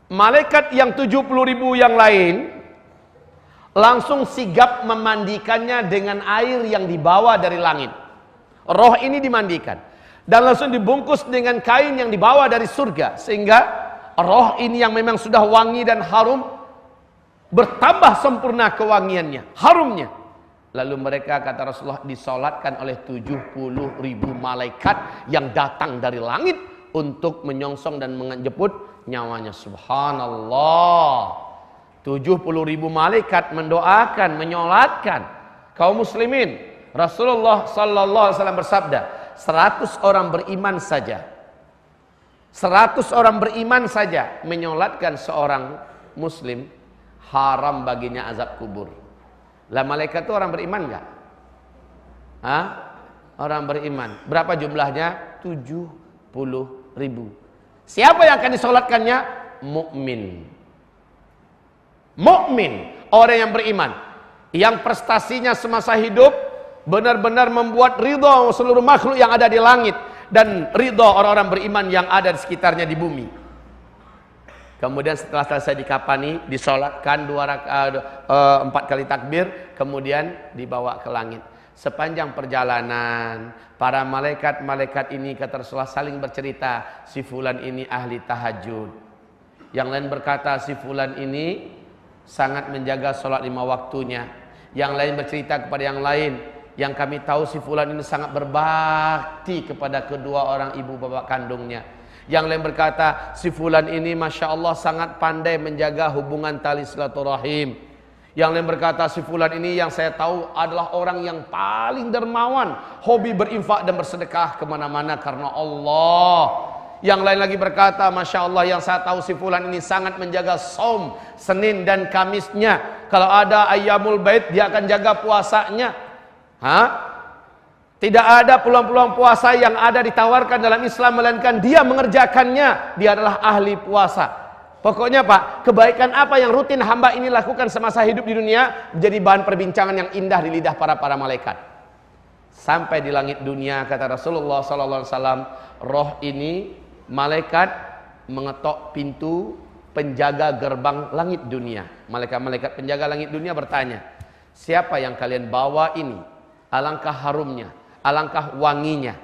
malaikat yang 70.000 yang lain langsung sigap memandikannya dengan air yang dibawa dari langit. Roh ini dimandikan dan langsung dibungkus dengan kain yang dibawa dari surga, sehingga roh ini yang memang sudah wangi dan harum bertambah sempurna kewangiannya, harumnya. Lalu mereka, kata Rasulullah, disolatkan oleh 70.000 malaikat yang datang dari langit untuk menyongsong dan menjemput nyawanya. Subhanallah. 70.000 malaikat mendoakan, menyolatkan kaum muslimin. Rasulullah sallallahu alaihi wasallam bersabda, 100 orang beriman saja, 100 orang beriman saja menyolatkan seorang muslim, haram baginya azab kubur. Lah malaikat itu orang beriman enggak? Orang beriman. Berapa jumlahnya? 70.000. Siapa yang akan disolatkannya? Mukmin. Mukmin, orang yang beriman, yang prestasinya semasa hidup benar-benar membuat ridha seluruh makhluk yang ada di langit dan ridha orang-orang beriman yang ada di sekitarnya di bumi. Kemudian setelah selesai dikafani, disolatkan 4 kali takbir, kemudian dibawa ke langit. Sepanjang perjalanan, para malaikat-malaikat ini, kata Rasulullah, saling bercerita, si fulan ini ahli tahajud. Yang lain berkata, si fulan ini sangat menjaga sholat 5 waktunya. Yang lain bercerita kepada yang lain, yang kami tahu si fulan ini sangat berbakti kepada kedua orang ibu bapak kandungnya. Yang lain berkata, si fulan ini Masya Allah sangat pandai menjaga hubungan tali silaturahim. Yang lain berkata, si fulan ini yang saya tahu adalah orang yang paling dermawan, hobi berinfak dan bersedekah kemana-mana karena Allah. Yang lain lagi berkata, Masya Allah, yang saya tahu si fulan ini sangat menjaga saum Senin dan Kamisnya. Kalau ada ayyamul bait, dia akan jaga puasanya. Tidak ada peluang-peluang puasa yang ada ditawarkan dalam Islam, melainkan dia mengerjakannya. Dia adalah ahli puasa. Pokoknya Pak, kebaikan apa yang rutin hamba ini lakukan semasa hidup di dunia menjadi bahan perbincangan yang indah di lidah para malaikat. Sampai di langit dunia, kata Rasulullah SAW, roh ini malaikat mengetok pintu penjaga gerbang langit dunia. Malaikat-malaikat penjaga langit dunia bertanya, siapa yang kalian bawa ini? Alangkah harumnya, alangkah wanginya.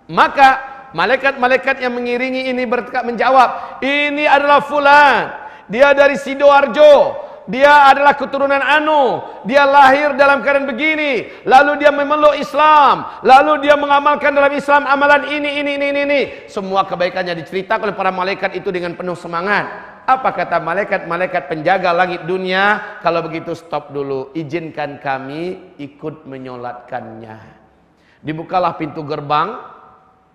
Maka malaikat-malaikat yang mengiringi ini menjawab, ini adalah fulan, dia dari Sidoarjo, dia adalah keturunan Anu, dia lahir dalam keadaan begini, lalu dia memeluk Islam, lalu dia mengamalkan dalam Islam amalan ini. Semua kebaikannya diceritakan oleh para malaikat itu dengan penuh semangat. Apa kata malaikat penjaga langit dunia? Kalau begitu stop dulu, izinkan kami ikut menyolatkannya. Dibukalah pintu gerbang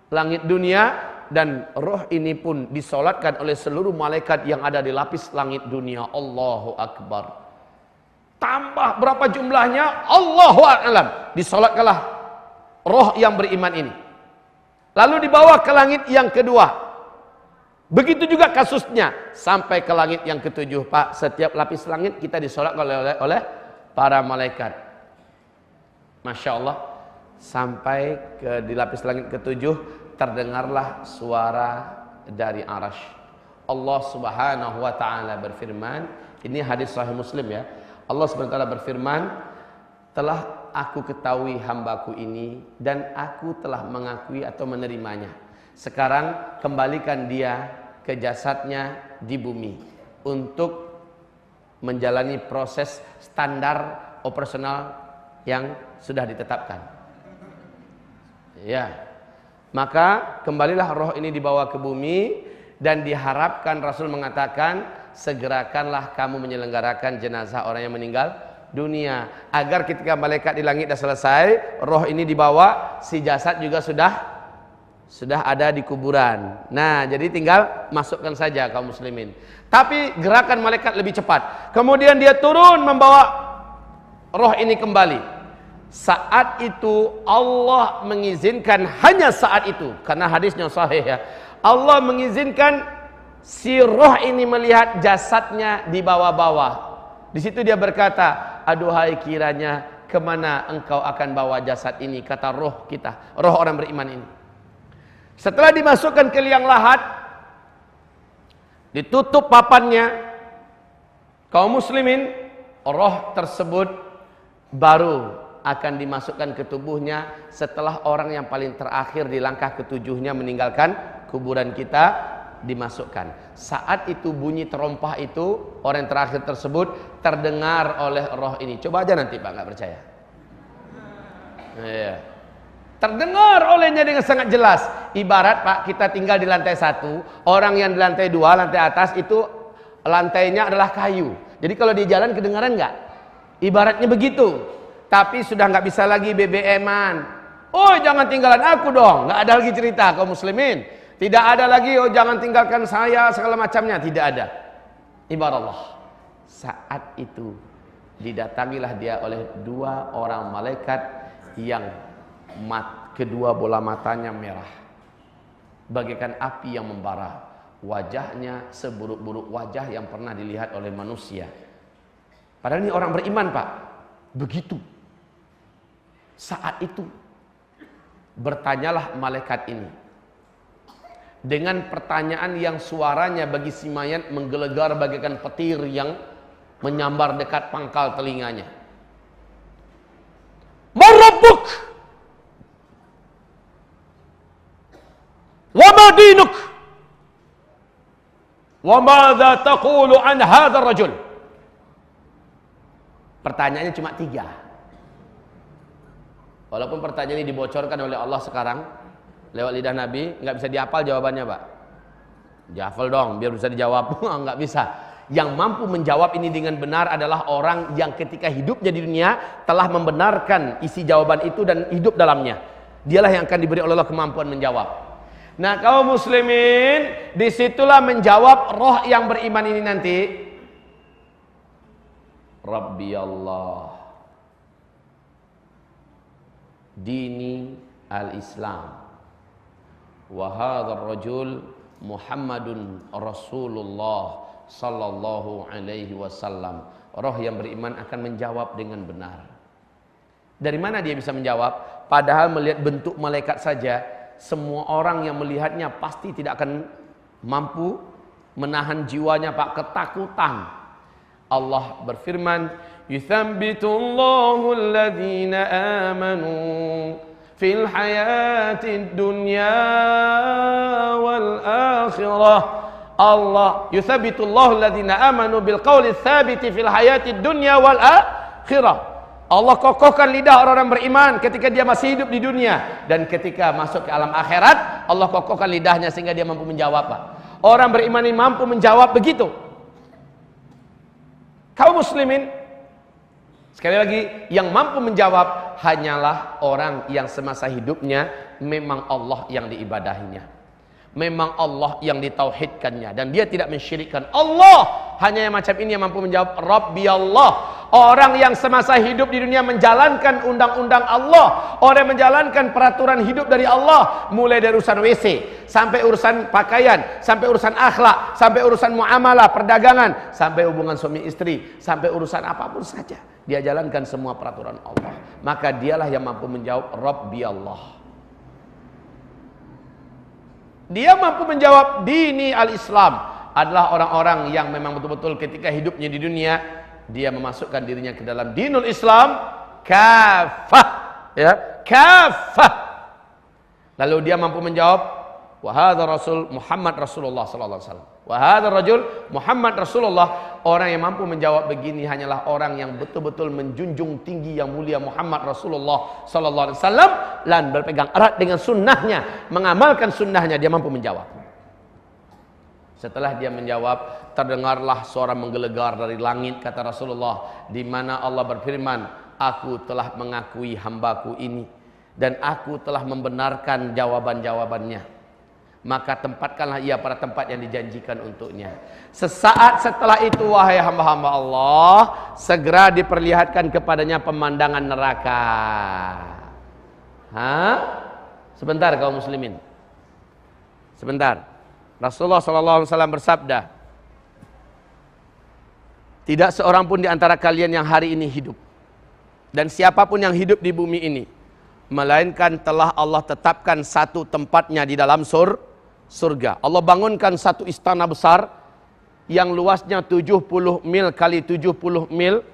langit dunia, dan roh ini pun disolatkan oleh seluruh malaikat yang ada di lapis langit dunia. Allahu Akbar. Tambah berapa jumlahnya? Allahu a'lam. Disolatkanlah roh yang beriman ini. Lalu dibawa ke langit yang kedua. Begitu juga kasusnya sampai ke langit yang ketujuh, Pak. Setiap lapis langit kita disolatkan oleh para malaikat. Masya Allah. Sampai di lapis langit ketujuh terdengarlah suara dari arasy. Allah Subhanahu wa taala berfirman, ini hadis sahih Muslim ya. Allah Subhanahu wa taala berfirman, telah aku ketahui hambaku ini dan aku telah mengakui atau menerimanya. Sekarang kembalikan dia ke jasadnya di bumi untuk menjalani proses standar operasional yang sudah ditetapkan. Ya. Maka kembalilah roh ini dibawa ke bumi, dan diharapkan, Rasul mengatakan, segerakanlah kamu menyelenggarakan jenazah orang yang meninggal dunia, agar ketika malaikat di langit dah selesai, roh ini dibawa, si jasad juga sudah ada di kuburan. Nah, jadi tinggal masukkan saja kaum muslimin. Tapi gerakan malaikat lebih cepat. Kemudian dia turun membawa roh ini kembali. Saat itu Allah mengizinkan, hanya saat itu, karena hadisnya sahih ya, Allah mengizinkan si roh ini melihat jasadnya di bawah-bawah. Di situ dia berkata, aduhai kiranya kemana engkau akan bawa jasad ini, kata roh kita, roh orang beriman ini. Setelah dimasukkan ke liang lahat, ditutup papannya, kaum muslimin, roh tersebut baru akan dimasukkan ke tubuhnya setelah orang yang paling terakhir di langkah ketujuhnya meninggalkan kuburan kita dimasukkan. Saat itu bunyi terompah itu, orang yang terakhir tersebut terdengar oleh roh ini. Coba aja nanti Pak, nggak percaya. Iya. Terdengar olehnya dengan sangat jelas. Ibarat Pak, kita tinggal di lantai 1, orang yang di lantai 2, lantai atas itu lantainya adalah kayu. Jadi kalau di jalan kedengaran nggak? Ibaratnya begitu. Tapi sudah nggak bisa lagi BBM-an. Oh, jangan tinggalkan aku dong. Nggak ada lagi cerita kaum muslimin. Tidak ada lagi, oh jangan tinggalkan saya segala macamnya. Tidak ada. Ibarat Allah. Saat itu didatangilah dia oleh dua orang malaikat yang kedua bola matanya merah, bagaikan api yang membara. Wajahnya seburuk-buruk wajah yang pernah dilihat oleh manusia. Padahal ini orang beriman Pak. Begitu. Saat itu bertanyalah malaikat ini dengan pertanyaan yang suaranya bagi si mayat menggelegar bagaikan petir yang menyambar dekat pangkal telinganya. Man rabbuk? Wa ma dinuk? Wa madza taqulu an hadzal rajul? Pertanyaannya cuma 3. Walaupun pertanyaan ini dibocorkan oleh Allah sekarang lewat lidah Nabi, nggak bisa dihafal jawabannya Pak. Dihafal dong, biar bisa dijawab. Nggak bisa. Yang mampu menjawab ini dengan benar adalah orang yang ketika hidupnya di dunia telah membenarkan isi jawaban itu dan hidup dalamnya. Dialah yang akan diberi oleh Allah kemampuan menjawab. Nah, kaum muslimin, disitulah menjawab roh yang beriman ini nanti. Rabbi Allah, dini al-Islam, wa hadzal rajul Muhammadun Rasulullah sallallahu alaihi wasallam. Roh yang beriman akan menjawab dengan benar. Dari mana dia bisa menjawab? Padahal melihat bentuk malaikat saja, semua orang yang melihatnya pasti tidak akan mampu menahan jiwanya Pak, ketakutan. Allah berfirman, yuthabbitullahu alladhina amanu fil hayatid dunya wal akhirah. Allah yuthabbitullahu alladhina amanu bil qawli tsabiti fil hayatid dunya wal akhirah. Allah kokohkan lidah orang-orang beriman ketika dia masih hidup di dunia, dan ketika masuk ke alam akhirat Allah kokohkan lidahnya sehingga dia mampu menjawab Pak. Orang beriman ini mampu menjawab begitu. Kaum muslimin, sekali lagi, yang mampu menjawab hanyalah orang yang semasa hidupnya memang Allah yang diibadahinya, memang Allah yang ditauhidkannya, dan dia tidak mensyirikkan Allah. Hanya yang macam ini yang mampu menjawab Rabbi Allah. Orang yang semasa hidup di dunia menjalankan undang-undang Allah, orang yang menjalankan peraturan hidup dari Allah, mulai dari urusan WC, sampai urusan pakaian, sampai urusan akhlak, sampai urusan muamalah, perdagangan, sampai hubungan suami istri, sampai urusan apapun saja, dia jalankan semua peraturan Allah. Maka dialah yang mampu menjawab Rabbi Allah. Dia mampu menjawab dini al-Islam adalah orang-orang yang memang betul-betul ketika hidupnya di dunia dia memasukkan dirinya ke dalam dinul Islam kafah, ya, kafah. Lalu dia mampu menjawab wa hadza rasul Muhammad Rasulullah sallallahu alaihi wasallam. Wa hadzal rajul Muhammad Rasulullah. Orang yang mampu menjawab begini hanyalah orang yang betul-betul menjunjung tinggi yang mulia Muhammad Rasulullah sallallahu alaihi wasallam dan berpegang erat dengan sunnahnya, mengamalkan sunnahnya. Dia mampu menjawab. Setelah dia menjawab, terdengarlah suara menggelegar dari langit, kata Rasulullah, di mana Allah berfirman, aku telah mengakui hambaku ini dan aku telah membenarkan jawaban-jawabannya, maka tempatkanlah ia pada tempat yang dijanjikan untuknya. Sesaat setelah itu, wahai hamba-hamba Allah, segera diperlihatkan kepadanya pemandangan neraka. Sebentar kaum muslimin, sebentar. Rasulullah SAW bersabda, tidak seorang pun di antara kalian yang hari ini hidup, dan siapapun yang hidup di bumi ini, melainkan telah Allah tetapkan satu tempatnya di dalam surga. Allah bangunkan satu istana besar yang luasnya 70 mil kali 70 mil.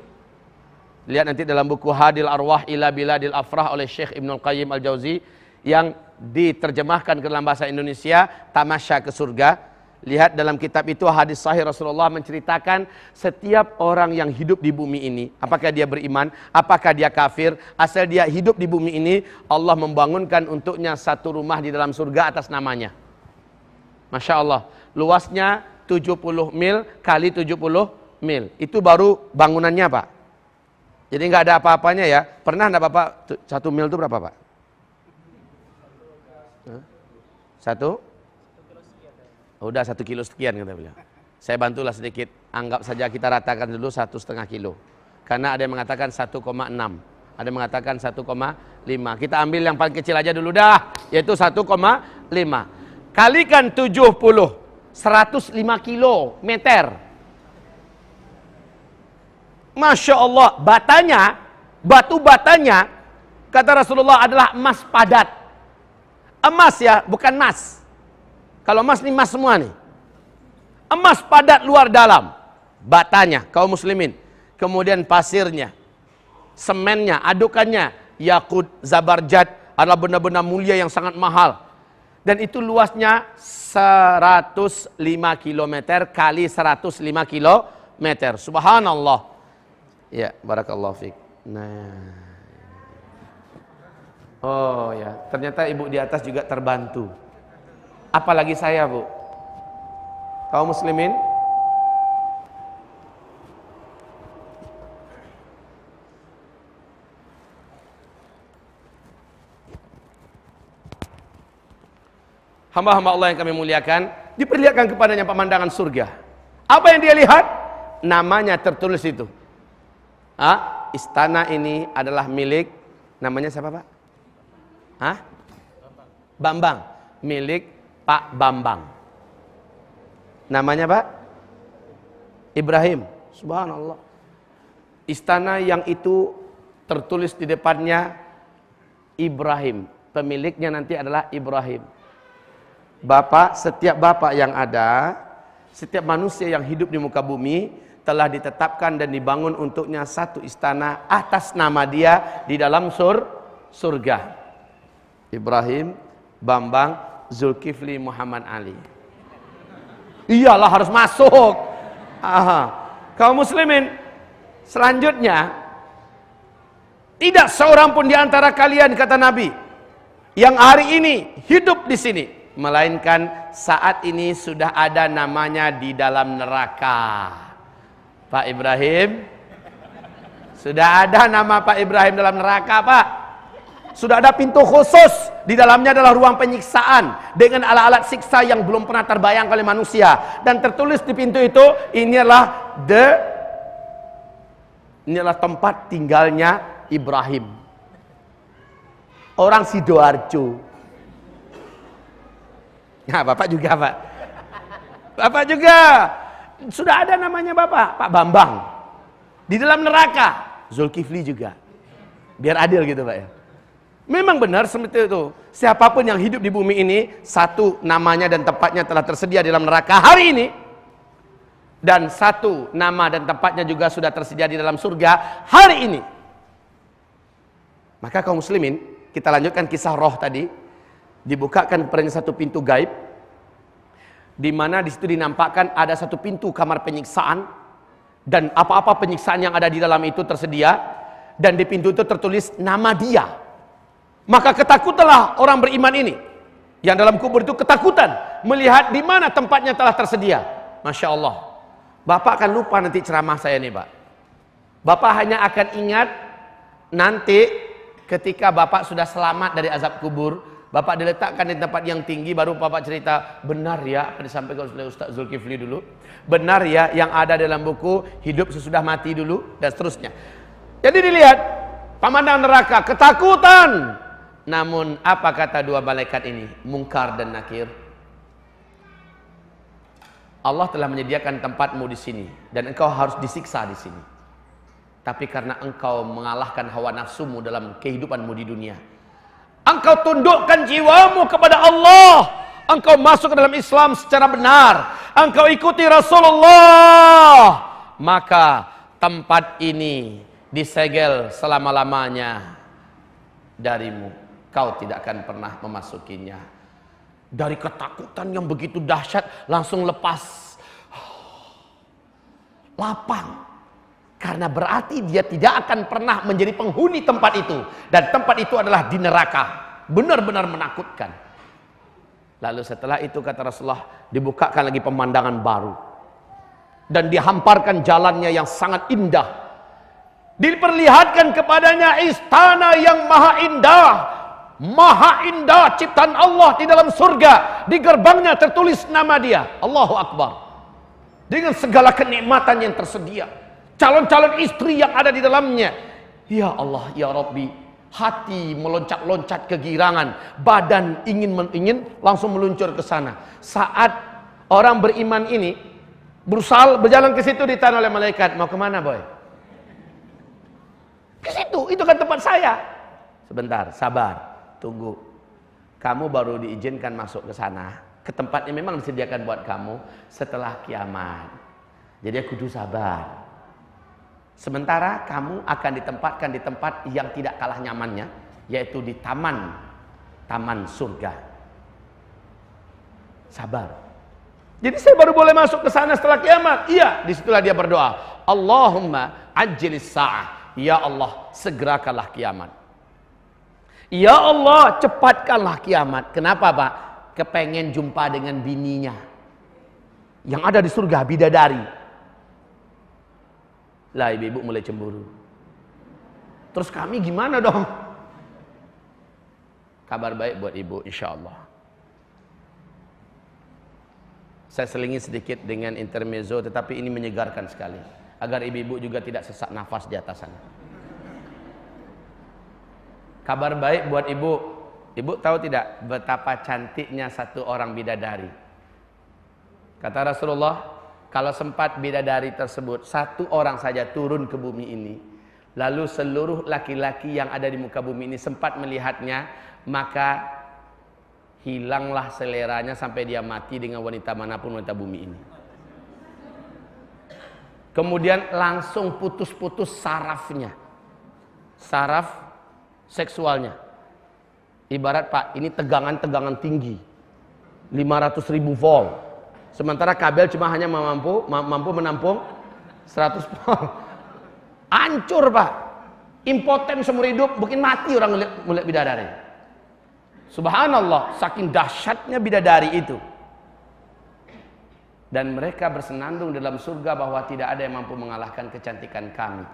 Lihat nanti dalam buku Hadil Arwah ila Biladil Afrah oleh Syekh Ibnul Qayyim Al-Jauzi, yang diterjemahkan ke dalam bahasa Indonesia Tamasya ke Surga. Lihat dalam kitab itu hadis sahih Rasulullah menceritakan setiap orang yang hidup di bumi ini, apakah dia beriman, apakah dia kafir, asal dia hidup di bumi ini, Allah membangunkan untuknya satu rumah di dalam surga atas namanya. Masya Allah, luasnya 70 mil kali 70 mil. Itu baru bangunannya, Pak. Jadi nggak ada apa-apanya ya. Pernah enggak Bapak 1 mil itu berapa, Pak? 1? Udah 1 kilo sekian kata beliau. Saya bantulah sedikit. Anggap saja kita ratakan dulu 1,5 kilo. Karena ada yang mengatakan 1,6. Ada yang mengatakan 1,5. Kita ambil yang paling kecil aja dulu dah, yaitu 1,5. Kalikan 70, 105 kilometer. Masya Allah, batu batanya, kata Rasulullah adalah emas padat. Emas ya, bukan mas. Kalau emas ini emas semua nih. Emas padat luar dalam. Batanya, kaum muslimin. Kemudian pasirnya, semennya, adukannya, yakut, zabarjad, adalah benda-benda mulia yang sangat mahal. Dan itu luasnya 105 km kali 105 km. Subhanallah. Ya, barakallahu fiik. Nah. Oh ya, ternyata ibu di atas juga terbantu. Apalagi saya, Bu. Kaum muslimin, hamba-hamba Allah yang kami muliakan, diperlihatkan kepadanya pemandangan surga. Apa yang dia lihat? Namanya tertulis itu. Istana ini adalah milik, namanya siapa, Pak? Bambang. Milik Pak Bambang. Namanya Pak Ibrahim. Subhanallah. Istana yang itu tertulis di depannya Ibrahim. Pemiliknya nanti adalah Ibrahim. Bapak, setiap bapak yang ada, setiap manusia yang hidup di muka bumi telah ditetapkan dan dibangun untuknya satu istana atas nama dia di dalam surga. Ibrahim, Bambang, Zulkifli, Muhammad Ali. Iyalah harus masuk. Kaum muslimin, selanjutnya, tidak seorang pun di antara kalian, kata Nabi, yang hari ini hidup di sini, melainkan saat ini sudah ada namanya di dalam neraka. Pak Ibrahim, sudah ada nama Pak Ibrahim dalam neraka, Pak. Sudah ada pintu khusus, di dalamnya adalah ruang penyiksaan dengan alat-alat siksa yang belum pernah terbayang oleh manusia. Dan tertulis di pintu itu, inilah tempat tinggalnya Ibrahim, orang Sidoarjo. Nah, Bapak juga, Pak. Bapak juga. Sudah ada namanya Bapak, Pak Bambang. Di dalam neraka, Zulkifli juga. Biar adil gitu, Pak ya. Memang benar seperti itu. Siapapun yang hidup di bumi ini, satu namanya dan tempatnya telah tersedia di dalam neraka hari ini. Dan satu nama dan tempatnya juga sudah tersedia di dalam surga hari ini. Maka kaum muslimin, kita lanjutkan kisah roh tadi. Dibukakan kepadanya satu pintu gaib, di mana di situ dinampakkan ada satu pintu kamar penyiksaan, dan apa-apa penyiksaan yang ada di dalam itu tersedia, dan di pintu itu tertulis nama dia. Maka ketakutanlah orang beriman ini, yang dalam kubur itu ketakutan melihat di mana tempatnya telah tersedia. Masya Allah. Bapak akan lupa nanti ceramah saya nih, Pak. Bapak hanya akan ingat nanti ketika Bapak sudah selamat dari azab kubur, Bapak diletakkan di tempat yang tinggi, baru Bapak cerita, benar ya apa disampaikan oleh Ustaz Zulkifli dulu, benar ya yang ada dalam buku hidup sesudah mati dulu, dan seterusnya. Jadi dilihat pemandang neraka, ketakutan. Namun apa kata dua malaikat ini, Munkar dan Nakir? Allah telah menyediakan tempatmu di sini dan engkau harus disiksa di sini. Tapi karena engkau mengalahkan hawa nafsumu dalam kehidupanmu di dunia, engkau tundukkan jiwamu kepada Allah, engkau masuk ke dalam Islam secara benar, engkau ikuti Rasulullah, maka tempat ini disegel selama-lamanya darimu. Kau tidak akan pernah memasukinya. Dari ketakutan yang begitu dahsyat, langsung lepas lapang. Karena berarti dia tidak akan pernah menjadi penghuni tempat itu. Dan tempat itu adalah di neraka. Benar-benar menakutkan. Lalu setelah itu kata Rasulullah, dibukakan lagi pemandangan baru. Dan dihamparkan jalannya yang sangat indah. Diperlihatkan kepadanya istana yang maha indah. Maha indah ciptaan Allah di dalam surga. Di gerbangnya tertulis nama dia, Allahu Akbar. Dengan segala kenikmatan yang tersedia, calon-calon istri yang ada di dalamnya. Ya Allah, ya Rabbi, hati meloncat-loncat kegirangan, badan ingin langsung meluncur ke sana. Saat orang beriman ini berusaha berjalan ke situ, ditanya oleh malaikat, mau kemana boy? Ke situ, itu kan tempat saya. Sebentar, sabar. Tunggu, kamu baru diizinkan masuk ke sana, ke tempat yang memang disediakan buat kamu setelah kiamat. Jadi aku kudu sabar. Sementara kamu akan ditempatkan di tempat yang tidak kalah nyamannya, yaitu di taman surga. Sabar. Jadi saya baru boleh masuk ke sana setelah kiamat. Iya, disitulah dia berdoa, Allahumma ajjilis sa'ah. Ya Allah, segerakanlah kiamat. Ya Allah, cepatkanlah kiamat. Kenapa, Pak? Kepengen jumpa dengan bininya yang ada di surga, bidadari. Lah, ibu-ibu mulai cemburu. Terus kami gimana dong? Kabar baik buat ibu, insya Allah. Saya selingi sedikit dengan intermezzo, tetapi ini menyegarkan sekali, agar ibu-ibu juga tidak sesak nafas di atas sana. Kabar baik buat ibu. Ibu tahu tidak betapa cantiknya satu orang bidadari? Kata Rasulullah, kalau sempat bidadari tersebut satu orang saja turun ke bumi ini, lalu seluruh laki-laki yang ada di muka bumi ini sempat melihatnya, maka hilanglah seleranya sampai dia mati dengan wanita manapun wanita bumi ini. Kemudian langsung putus-putus sarafnya, saraf seksualnya. Ibarat, Pak, ini tegangan-tegangan tinggi 500.000 volt. Sementara kabel cuma hanya mampu menampung 100 volt. Hancur, Pak. Impoten seumur hidup, mungkin mati orang melihat bidadari. Subhanallah, saking dahsyatnya bidadari itu. Dan mereka bersenandung dalam surga bahwa tidak ada yang mampu mengalahkan kecantikan kami.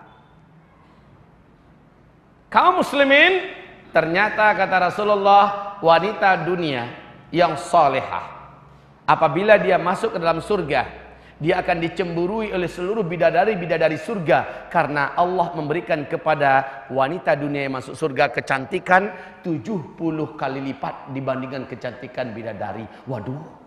Kaum muslimin, ternyata kata Rasulullah, wanita dunia yang salehah, apabila dia masuk ke dalam surga, dia akan dicemburui oleh seluruh bidadari-bidadari surga. Karena Allah memberikan kepada wanita dunia yang masuk surga kecantikan 70 kali lipat dibandingkan kecantikan bidadari. Waduh,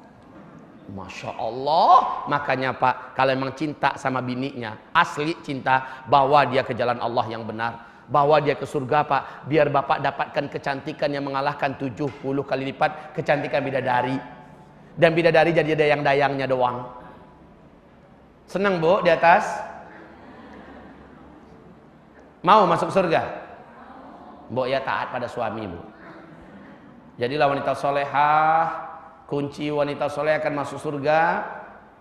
Masya Allah. Makanya Pak, kalau memang cinta sama bininya, asli cinta, bawa dia ke jalan Allah yang benar, bawa dia ke surga Pak, biar Bapak dapatkan kecantikan yang mengalahkan 70 kali lipat kecantikan bidadari. Dan bidadari jadi dayang-dayangnya doang. Senang Bu di atas? Mau masuk surga? Bu ya taat pada suami Bu. Jadilah wanita solehah. Kunci wanita soleh akan masuk surga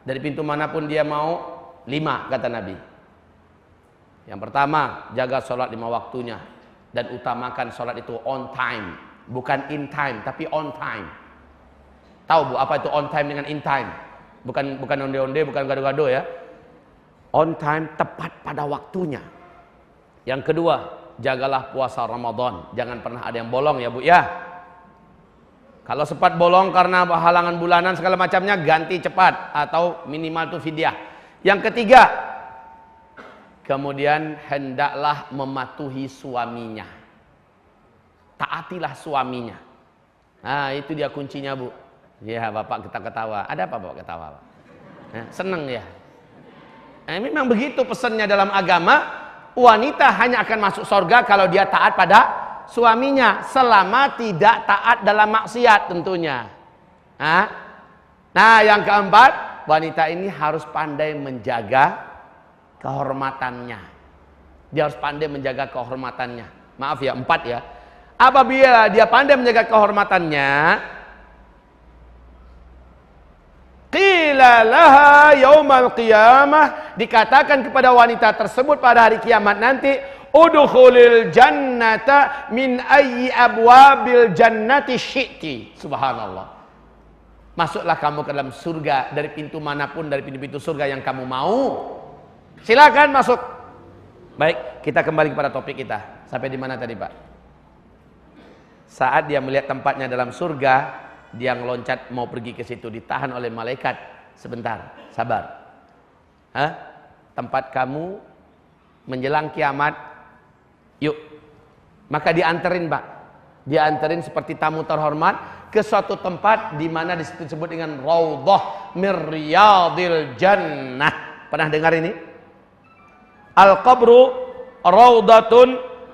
dari pintu manapun dia mau 5 kata Nabi. Yang pertama, jaga sholat 5 waktunya dan utamakan sholat itu on time, bukan in time tapi on time. Tahu Bu apa itu on time dengan in time? Bukan onde-onde, bukan gado-gado ya. On time, tepat pada waktunya. Yang kedua, jagalah puasa Ramadan, jangan pernah ada yang bolong ya Bu ya. Kalau sempat bolong karena halangan bulanan segala macamnya, ganti cepat atau minimal itu fidyah. Yang ketiga, kemudian hendaklah mematuhi suaminya. Taatilah suaminya. Nah, itu dia kuncinya Bu. Ya, Bapak kita ketawa. Ada apa Bapak ketawa Pak? Seneng ya. Memang begitu pesannya dalam agama. Wanita hanya akan masuk surga kalau dia taat pada suaminya, selama tidak taat dalam maksiat tentunya. Nah, yang keempat, wanita ini harus pandai menjaga kehormatannya. Dia harus pandai menjaga kehormatannya. Maaf ya, 4 ya. Apabila dia pandai menjaga kehormatannya, qila laha yaumal qiyamah, dikatakan kepada wanita tersebut pada hari kiamat nanti, udkhulil jannata min ayyi abwabil jannati syi'ti. Subhanallah. Masuklah kamu ke dalam surga dari pintu manapun dari pintu-pintu surga yang kamu mau. Silakan masuk. Baik, kita kembali kepada topik kita. Sampai di mana tadi, Pak? Saat dia melihat tempatnya dalam surga, dia ngeloncat mau pergi ke situ, ditahan oleh malaikat. Sebentar, sabar. Tempat kamu menjelang kiamat, yuk. Maka dianterin Pak. Dianterin seperti tamu terhormat ke suatu tempat di mana disebut dengan Raudhah min Riyadil Jannah. Pernah dengar ini? Al-qabru Raudhatun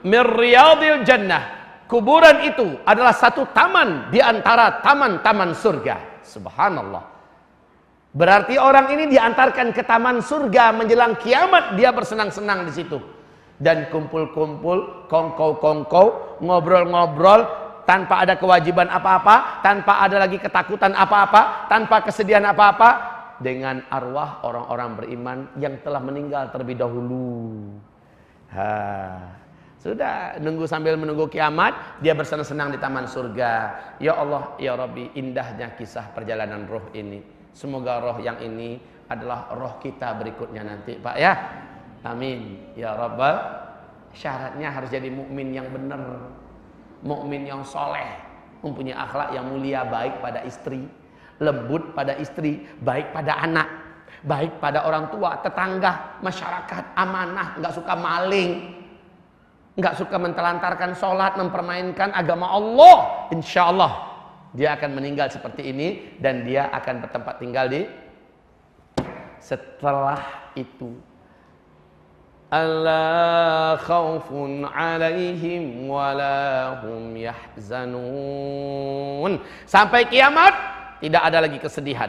min Riyadil Jannah. Kuburan itu adalah satu taman di antara taman-taman surga. Subhanallah. Berarti orang ini diantarkan ke taman surga menjelang kiamat, dia bersenang-senang di situ. Dan kumpul-kumpul, kongkow-kongkow, ngobrol-ngobrol, tanpa ada kewajiban apa-apa, tanpa ada lagi ketakutan apa-apa, tanpa kesedihan apa-apa, dengan arwah orang-orang beriman yang telah meninggal terlebih dahulu. Sudah sambil menunggu kiamat, dia bersenang-senang di taman surga. Ya Allah, ya Rabbi, indahnya kisah perjalanan roh ini. Semoga roh yang ini adalah roh kita berikutnya nanti, Pak ya. Amin ya Rabbal. Syaratnya harus jadi mukmin yang benar, mukmin yang soleh, mempunyai akhlak yang mulia, baik pada istri, lembut pada istri, baik pada anak, baik pada orang tua, tetangga, masyarakat, amanah, nggak suka maling, nggak suka mentelantarkan sholat, mempermainkan agama Allah. Insya Allah dia akan meninggal seperti ini dan dia akan bertempat tinggal di setelah itu. Alla khaufun alaihim wala hum yahzanun. Sampai kiamat tidak ada lagi kesedihan.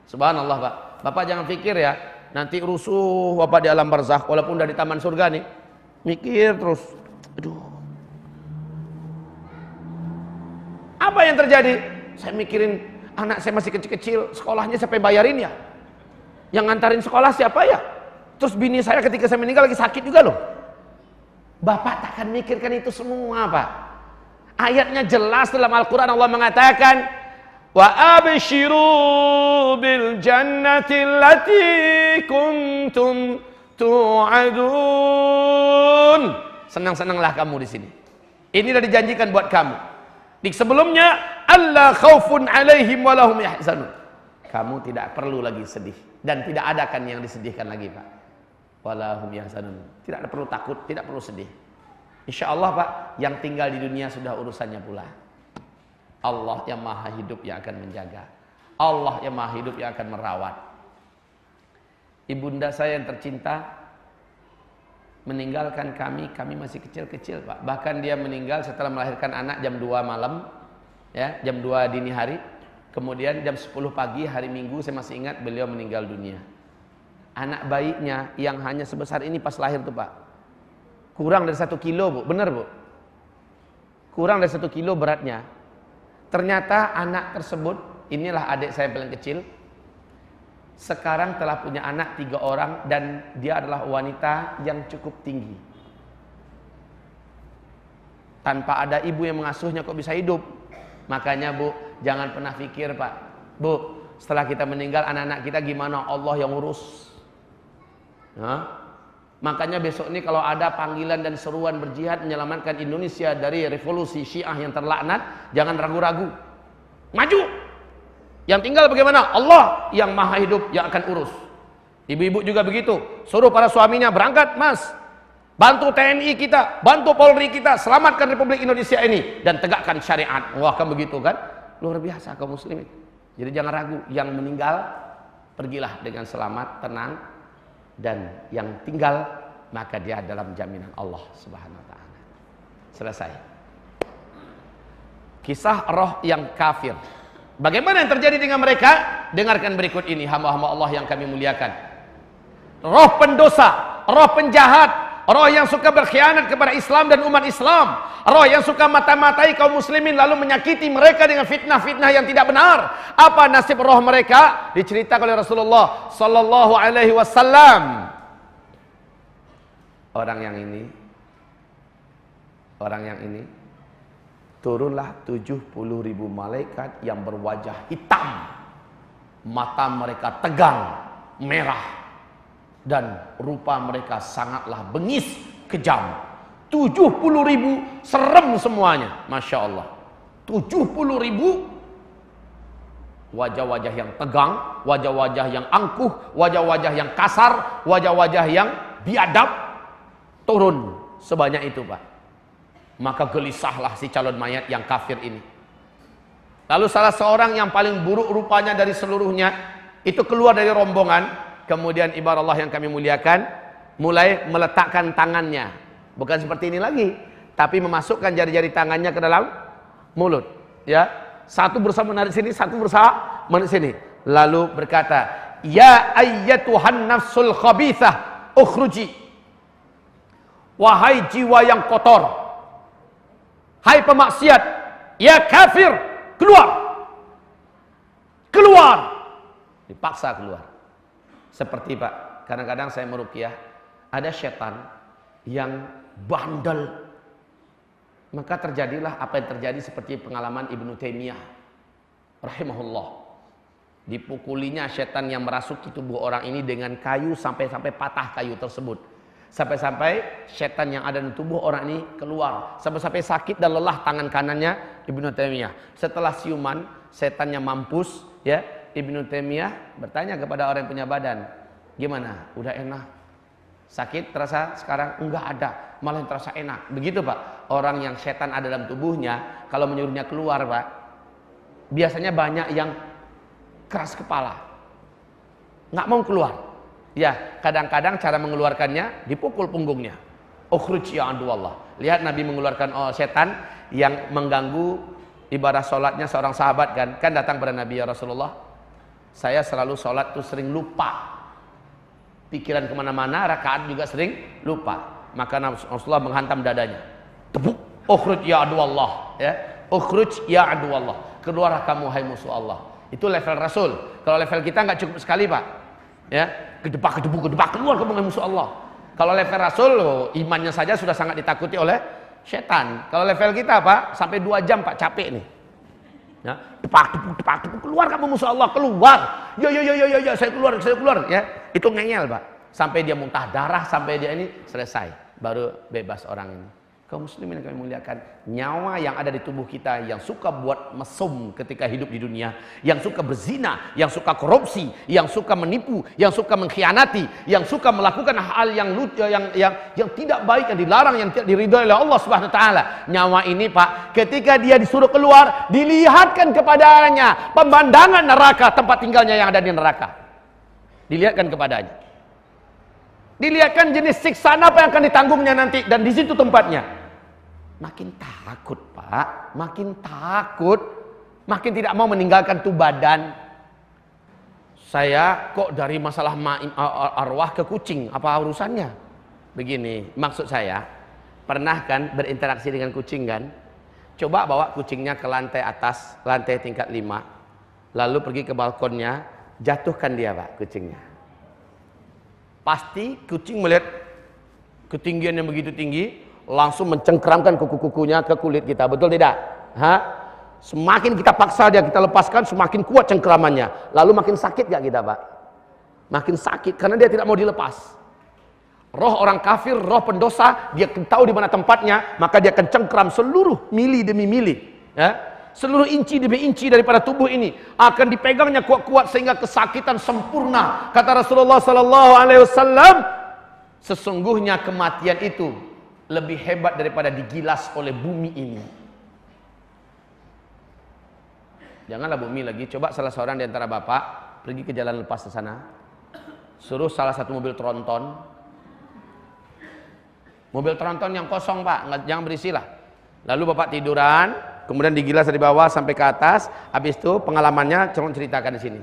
Subhanallah Pak. Bapak jangan pikir ya, nanti rusuh Bapak di alam barzakh walaupun udah di taman surga nih. Mikir terus. Aduh. Apa yang terjadi? Saya mikirin anak saya masih kecil-kecil, sekolahnya siapa yang bayarin ya? Yang ngantarin sekolah siapa ya? Terus bini saya ketika saya meninggal lagi sakit juga loh. Bapak takkan mikirkan itu semua Pak. Ayatnya jelas dalam Al-Quran, Allah mengatakan Wa abshiru bil jannati allati kuntum tu'adun. Senang-senanglah kamu di sini. Ini sudah dijanjikan buat kamu. Di sebelumnya, alla khaufun alaihim wa lahum yahzanun. Kamu tidak perlu lagi sedih dan tidak ada kan yang disedihkan lagi, Pak. Walahum yahzanun. Tidak perlu takut, tidak perlu sedih. Insyaallah, Pak, yang tinggal di dunia sudah urusannya pula. Allah yang maha hidup yang akan menjaga. Allah yang maha hidup yang akan merawat. Ibunda saya yang tercinta meninggalkan kami masih kecil-kecil, Pak. Bahkan dia meninggal setelah melahirkan anak jam 2 malam, ya, jam 2 dini hari. Kemudian jam 10 pagi hari Minggu saya masih ingat beliau meninggal dunia. Anak bayinya yang hanya sebesar ini pas lahir tuh, Pak. Kurang dari 1 kilo, Bu. Benar, Bu? Kurang dari 1 kilo beratnya. Ternyata anak tersebut, inilah adik saya paling kecil, sekarang telah punya anak 3 orang dan dia adalah wanita yang cukup tinggi. Tanpa ada ibu yang mengasuhnya kok bisa hidup. Makanya, Bu, jangan pernah pikir, Pak, Bu, setelah kita meninggal anak-anak kita gimana? Allah yang urus. Makanya besok ini kalau ada panggilan dan seruan berjihad menyelamatkan Indonesia dari revolusi Syiah yang terlaknat, jangan ragu-ragu. Maju. Yang tinggal bagaimana? Allah yang maha hidup yang akan urus. Ibu-ibu juga begitu. Suruh para suaminya berangkat, Mas. Bantu TNI kita, bantu Polri kita, selamatkan Republik Indonesia ini dan tegakkan syariat. Wah, kan begitu kan? Luar biasa kaum muslimin. Jadi jangan ragu, yang meninggal pergilah dengan selamat, tenang, dan yang tinggal maka dia dalam jaminan Allah Subhanahu wa taala. Selesai. Kisah roh yang kafir. Bagaimana yang terjadi dengan mereka? Dengarkan berikut ini, hamba-hamba Allah yang kami muliakan. Roh pendosa, roh penjahat, roh yang suka berkhianat kepada Islam dan umat Islam, roh yang suka mata-matai kaum muslimin lalu menyakiti mereka dengan fitnah-fitnah yang tidak benar. Apa nasib roh mereka? Diceritakan oleh Rasulullah sallallahu alaihi wasallam. Orang yang ini turunlah 70.000 malaikat yang berwajah hitam, mata mereka tegang, merah, dan rupa mereka sangatlah bengis, kejam. 70.000 serem semuanya, Masya Allah. 70.000 wajah-wajah yang tegang, wajah-wajah yang angkuh, wajah-wajah yang kasar, wajah-wajah yang biadab, turun sebanyak itu, Pak. Maka gelisahlah si calon mayat yang kafir ini. Lalu salah seorang yang paling buruk rupanya dari seluruhnya itu keluar dari rombongan. Kemudian ibarat Allah yang kami muliakan mulai meletakkan tangannya, bukan seperti ini lagi, tapi memasukkan jari-jari tangannya ke dalam mulut, ya. Satu berusaha menarik sini, satu berusaha menarik sini. Lalu berkata, "Ya ayyatuhan nafsul khabithah, ukhruji." Wahai jiwa yang kotor, hai pemaksiat, ya kafir, keluar. Keluar. Dipaksa keluar. Seperti, Pak, kadang-kadang saya meruqyah, ada setan yang bandel. Maka terjadilah apa yang terjadi seperti pengalaman Ibnu Taimiyah rahimahullah. Dipukulinya setan yang merasuki tubuh orang ini dengan kayu sampai patah kayu tersebut. Sampai-sampai setan yang ada di tubuh orang ini keluar. Sampai-sampai sakit dan lelah tangan kanannya Ibnu Taimiyah. Setelah siuman, setannya mampus, ya. Ibnu Taimiyah bertanya kepada orang yang punya badan, gimana? Udah enak? Sakit terasa sekarang? Enggak ada, malah yang terasa enak. Begitu, Pak. Orang yang setan ada dalam tubuhnya, kalau menyuruhnya keluar, Pak, biasanya banyak yang keras kepala, nggak mau keluar. Ya, kadang-kadang cara mengeluarkannya dipukul punggungnya. Ukhruj ya aduwallah. Lihat Nabi mengeluarkan setan yang mengganggu ibadah sholatnya seorang sahabat, kan datang pada Nabi, ya Rasulullah, saya selalu sholat tuh sering lupa, pikiran kemana-mana, rakaat juga sering lupa. Maka Rasulullah menghantam dadanya, tebuk, ukhruj ya aduwallah, ya, ukhruj ya aduwallah, keluarlah kamu hai musuh Allah. Itu level Rasul. Kalau level kita nggak cukup sekali, Pak, ya, gedebak keluar kamu hai musuh Allah. Kalau level Rasul, imannya saja sudah sangat ditakuti oleh setan. Kalau level kita, Pak, sampai 2 jam, Pak, capek nih. Ya, tepak, keluar kamu musuh Allah, keluar. Ya, saya keluar, ya. Itu ngeyel, Pak. Sampai dia muntah darah, sampai dia ini selesai. Baru bebas orang ini. Kaum muslimin yang kami muliakan, nyawa yang ada di tubuh kita yang suka buat mesum ketika hidup di dunia, yang suka berzina, yang suka korupsi, yang suka menipu, yang suka mengkhianati, yang suka melakukan hal yang tidak baik, yang dilarang, yang tidak diridhoi oleh Allah Subhanahu wa taala. Nyawa ini, Pak, ketika dia disuruh keluar, dilihatkan kepadanya pemandangan neraka, tempat tinggalnya yang ada di neraka. Dilihatkan kepadanya. Dilihatkan jenis siksaan apa yang akan ditanggungnya nanti, dan di situ tempatnya. Makin takut, Pak, makin takut, makin tidak mau meninggalkan tuh badan. Saya kok dari masalah arwah ke kucing, apa urusannya? Begini, maksud saya, pernah kan berinteraksi dengan kucing kan? Coba bawa kucingnya ke lantai atas, lantai tingkat 5, lalu pergi ke balkonnya, jatuhkan dia, Pak, kucingnya. Pasti kucing melihat ketinggian yang begitu tinggi, langsung mencengkeramkan kuku-kukunya ke kulit kita, betul tidak? Semakin kita paksa dia, kita lepaskan, semakin kuat cengkeramannya. Lalu makin sakit gak kita, Pak? Makin sakit karena dia tidak mau dilepas. Roh orang kafir, roh pendosa, dia tahu di mana tempatnya, maka dia akan cengkeram seluruh mili demi mili, ya. Seluruh inci demi inci daripada tubuh ini akan dipegangnya kuat-kuat sehingga kesakitan sempurna. Kata Rasulullah sallallahu alaihi wasallam, sesungguhnya kematian itu lebih hebat daripada digilas oleh bumi ini. Janganlah bumi lagi. Coba salah seorang di antara bapak pergi ke jalan lepas ke sana, suruh salah satu mobil tronton yang kosong, Pak, jangan berisi lah. Lalu bapak tiduran, kemudian digilas dari bawah sampai ke atas. Habis itu pengalamannya ceritakan di sini.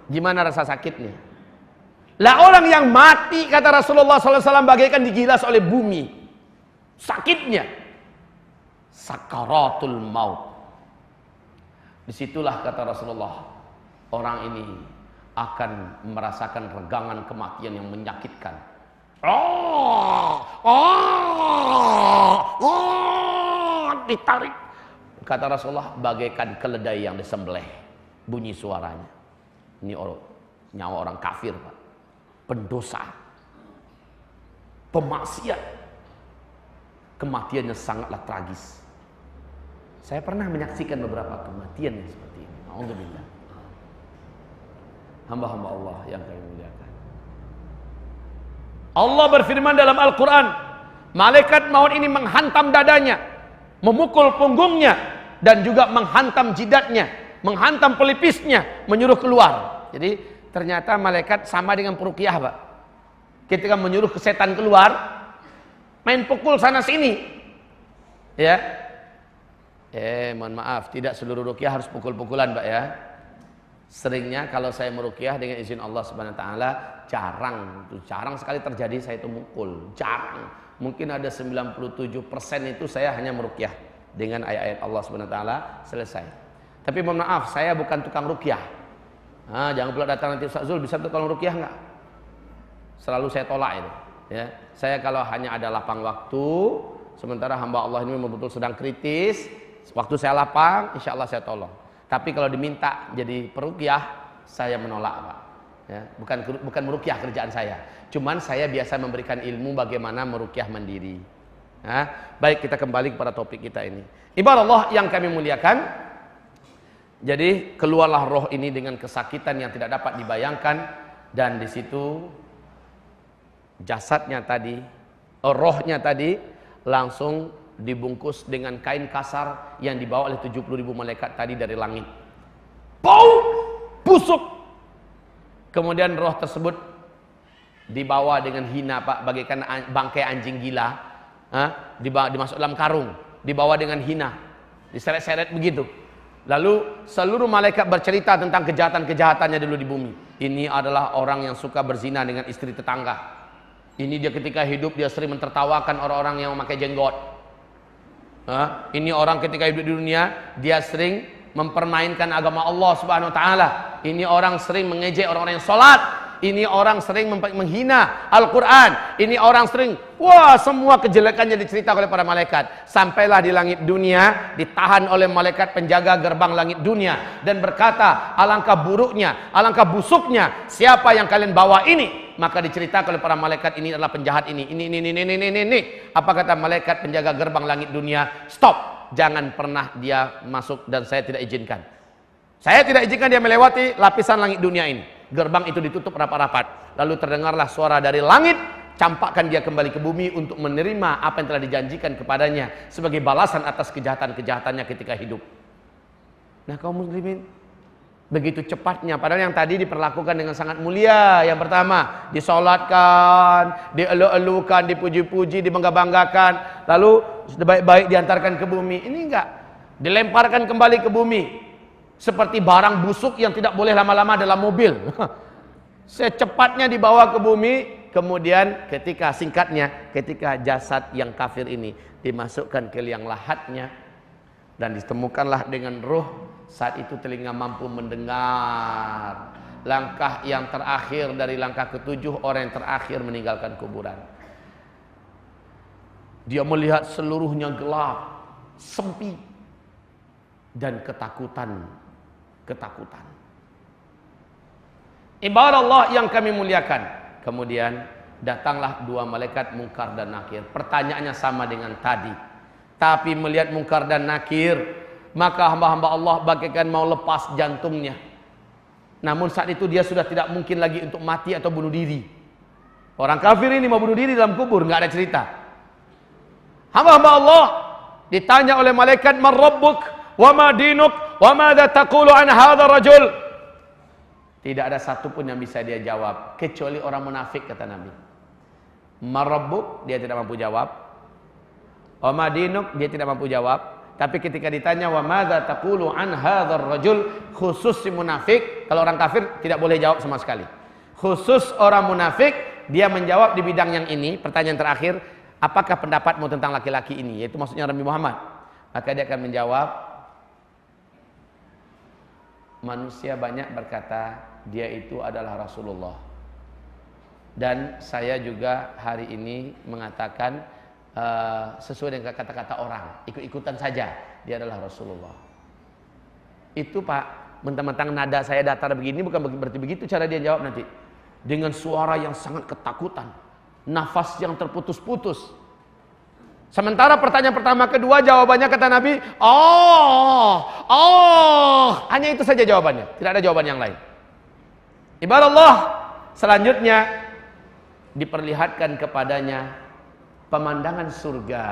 Gimana rasa sakitnya? Lah orang yang mati, kata Rasulullah SAW, bagaikan digilas oleh bumi. Sakitnya. Sakaratul maut. Disitulah kata Rasulullah, orang ini akan merasakan regangan kematian yang menyakitkan. Ditarik. Kata Rasulullah, bagaikan keledai yang disembelih. Bunyi suaranya. Ini nyawa orang kafir, Pak. Pendosa, pemaksiat, kematiannya sangatlah tragis. Saya pernah menyaksikan beberapa kematian yang seperti ini. Alhamdulillah. Hamba-hamba Allah yang kami muliakan. Allah berfirman dalam Al-Quran, malaikat maut ini menghantam dadanya, memukul punggungnya, dan juga menghantam jidatnya, menghantam pelipisnya, menyuruh keluar. Jadi ternyata malaikat sama dengan peruqyah, Pak. Ketika menyuruh setan keluar, main pukul sana sini, ya. Mohon maaf, tidak seluruh ruqyah harus pukul-pukulan, Pak, ya. Seringnya kalau saya meruqyah dengan izin Allah Subhanahu wa taala, jarang sekali terjadi saya itu mukul, jarang. Mungkin ada 97% itu saya hanya meruqyah dengan ayat-ayat Allah Subhanahu wa taala, selesai. Tapi mohon maaf, saya bukan tukang ruqyah. Jangan pula datang nanti, Ustaz Zul bisa tolong ruqyah enggak? Selalu saya tolak itu, ya. Saya kalau hanya ada lapang waktu, sementara hamba Allah ini memang betul sedang kritis, waktu saya lapang, insya Allah saya tolong. Tapi kalau diminta jadi peruqyah, saya menolak, Pak. Ya, bukan meruqyah kerjaan saya. Cuman saya biasa memberikan ilmu bagaimana meruqyah mandiri. Baik, kita kembali kepada topik kita ini. Ibarat Allah yang kami muliakan. Jadi keluarlah roh ini dengan kesakitan yang tidak dapat dibayangkan, dan di situ jasadnya tadi, rohnya tadi langsung dibungkus dengan kain kasar yang dibawa oleh 70.000 malaikat tadi dari langit. Bau busuk. Kemudian roh tersebut dibawa dengan hina, Pak, bagaikan bangkai anjing gila, dimasuk dalam karung, dibawa dengan hina, diseret-seret begitu. Lalu seluruh malaikat bercerita tentang kejahatan-kejahatannya dulu di bumi. Ini adalah orang yang suka berzina dengan istri tetangga. Ini dia ketika hidup dia sering mentertawakan orang-orang yang memakai jenggot. Ini orang ketika hidup di dunia dia sering mempermainkan agama Allah Subhanahu wa taala. Ini orang sering mengejek orang-orang yang sholat. Ini orang sering menghina Al-Quran. Ini orang sering, wah, semua kejelekannya diceritakan oleh para malaikat. Sampailah di langit dunia, ditahan oleh malaikat penjaga gerbang langit dunia. Dan berkata, alangkah buruknya, alangkah busuknya, siapa yang kalian bawa ini? Maka diceritakan oleh para malaikat, ini adalah penjahat ini. Ini. Apa kata malaikat penjaga gerbang langit dunia? Stop, jangan pernah dia masuk dan saya tidak izinkan. Saya tidak izinkan dia melewati lapisan langit dunia ini. Gerbang itu ditutup rapat-rapat. Lalu terdengarlah suara dari langit, campakkan dia kembali ke bumi untuk menerima apa yang telah dijanjikan kepadanya sebagai balasan atas kejahatan-kejahatannya ketika hidup. Nah, kaum muslimin, begitu cepatnya, padahal yang tadi diperlakukan dengan sangat mulia. Yang pertama, disolatkan, dielu-elukan, dipuji-puji, dibangga-banggakan, lalu baik-baik diantarkan ke bumi. Ini enggak, dilemparkan kembali ke bumi seperti barang busuk yang tidak boleh lama-lama dalam mobil. Secepatnya dibawa ke bumi. Kemudian ketika jasad yang kafir ini dimasukkan ke liang lahatnya dan ditemukanlah dengan ruh, saat itu telinga mampu mendengar langkah yang terakhir dari langkah ketujuh orang yang terakhir meninggalkan kuburan. Dia melihat seluruhnya gelap, sempit, dan ketakutan. Ibarat Allah yang kami muliakan. Kemudian datanglah dua malaikat Munkar dan Nakir. Pertanyaannya sama dengan tadi. Tapi melihat Munkar dan Nakir, maka hamba-hamba Allah bagaikan mau lepas jantungnya. Namun saat itu dia sudah tidak mungkin lagi untuk mati atau bunuh diri. Orang kafir ini mau bunuh diri dalam kubur, nggak ada cerita. Hamba-hamba Allah ditanya oleh malaikat, "Man rabbuk wa ma dinuk wa madza taqulu an hadzal rajul?" Tidak ada satupun yang bisa dia jawab kecuali orang munafik, kata Nabi. "Man rabbuk," dia tidak mampu jawab. "Wa ma dinuk," dia tidak mampu jawab. Tapi ketika ditanya wa madza taqulu an hadzal rajul, khusus si munafik, kalau orang kafir tidak boleh jawab sama sekali. Khusus orang munafik, dia menjawab di bidang yang ini. Pertanyaan terakhir, apakah pendapatmu tentang laki-laki ini? Yaitu maksudnya Nabi Muhammad. Maka dia akan menjawab, manusia banyak berkata dia itu adalah Rasulullah, dan saya juga hari ini mengatakan sesuai dengan kata-kata orang, ikut-ikutan saja dia adalah Rasulullah. Itu Pak, mentang-mentang nada saya datar begini bukan berarti begitu cara dia jawab nanti. Dengan suara yang sangat ketakutan, nafas yang terputus-putus. Sementara pertanyaan pertama kedua jawabannya kata Nabi, hanya itu saja jawabannya, tidak ada jawaban yang lain. Ibarat Allah selanjutnya diperlihatkan kepadanya pemandangan surga.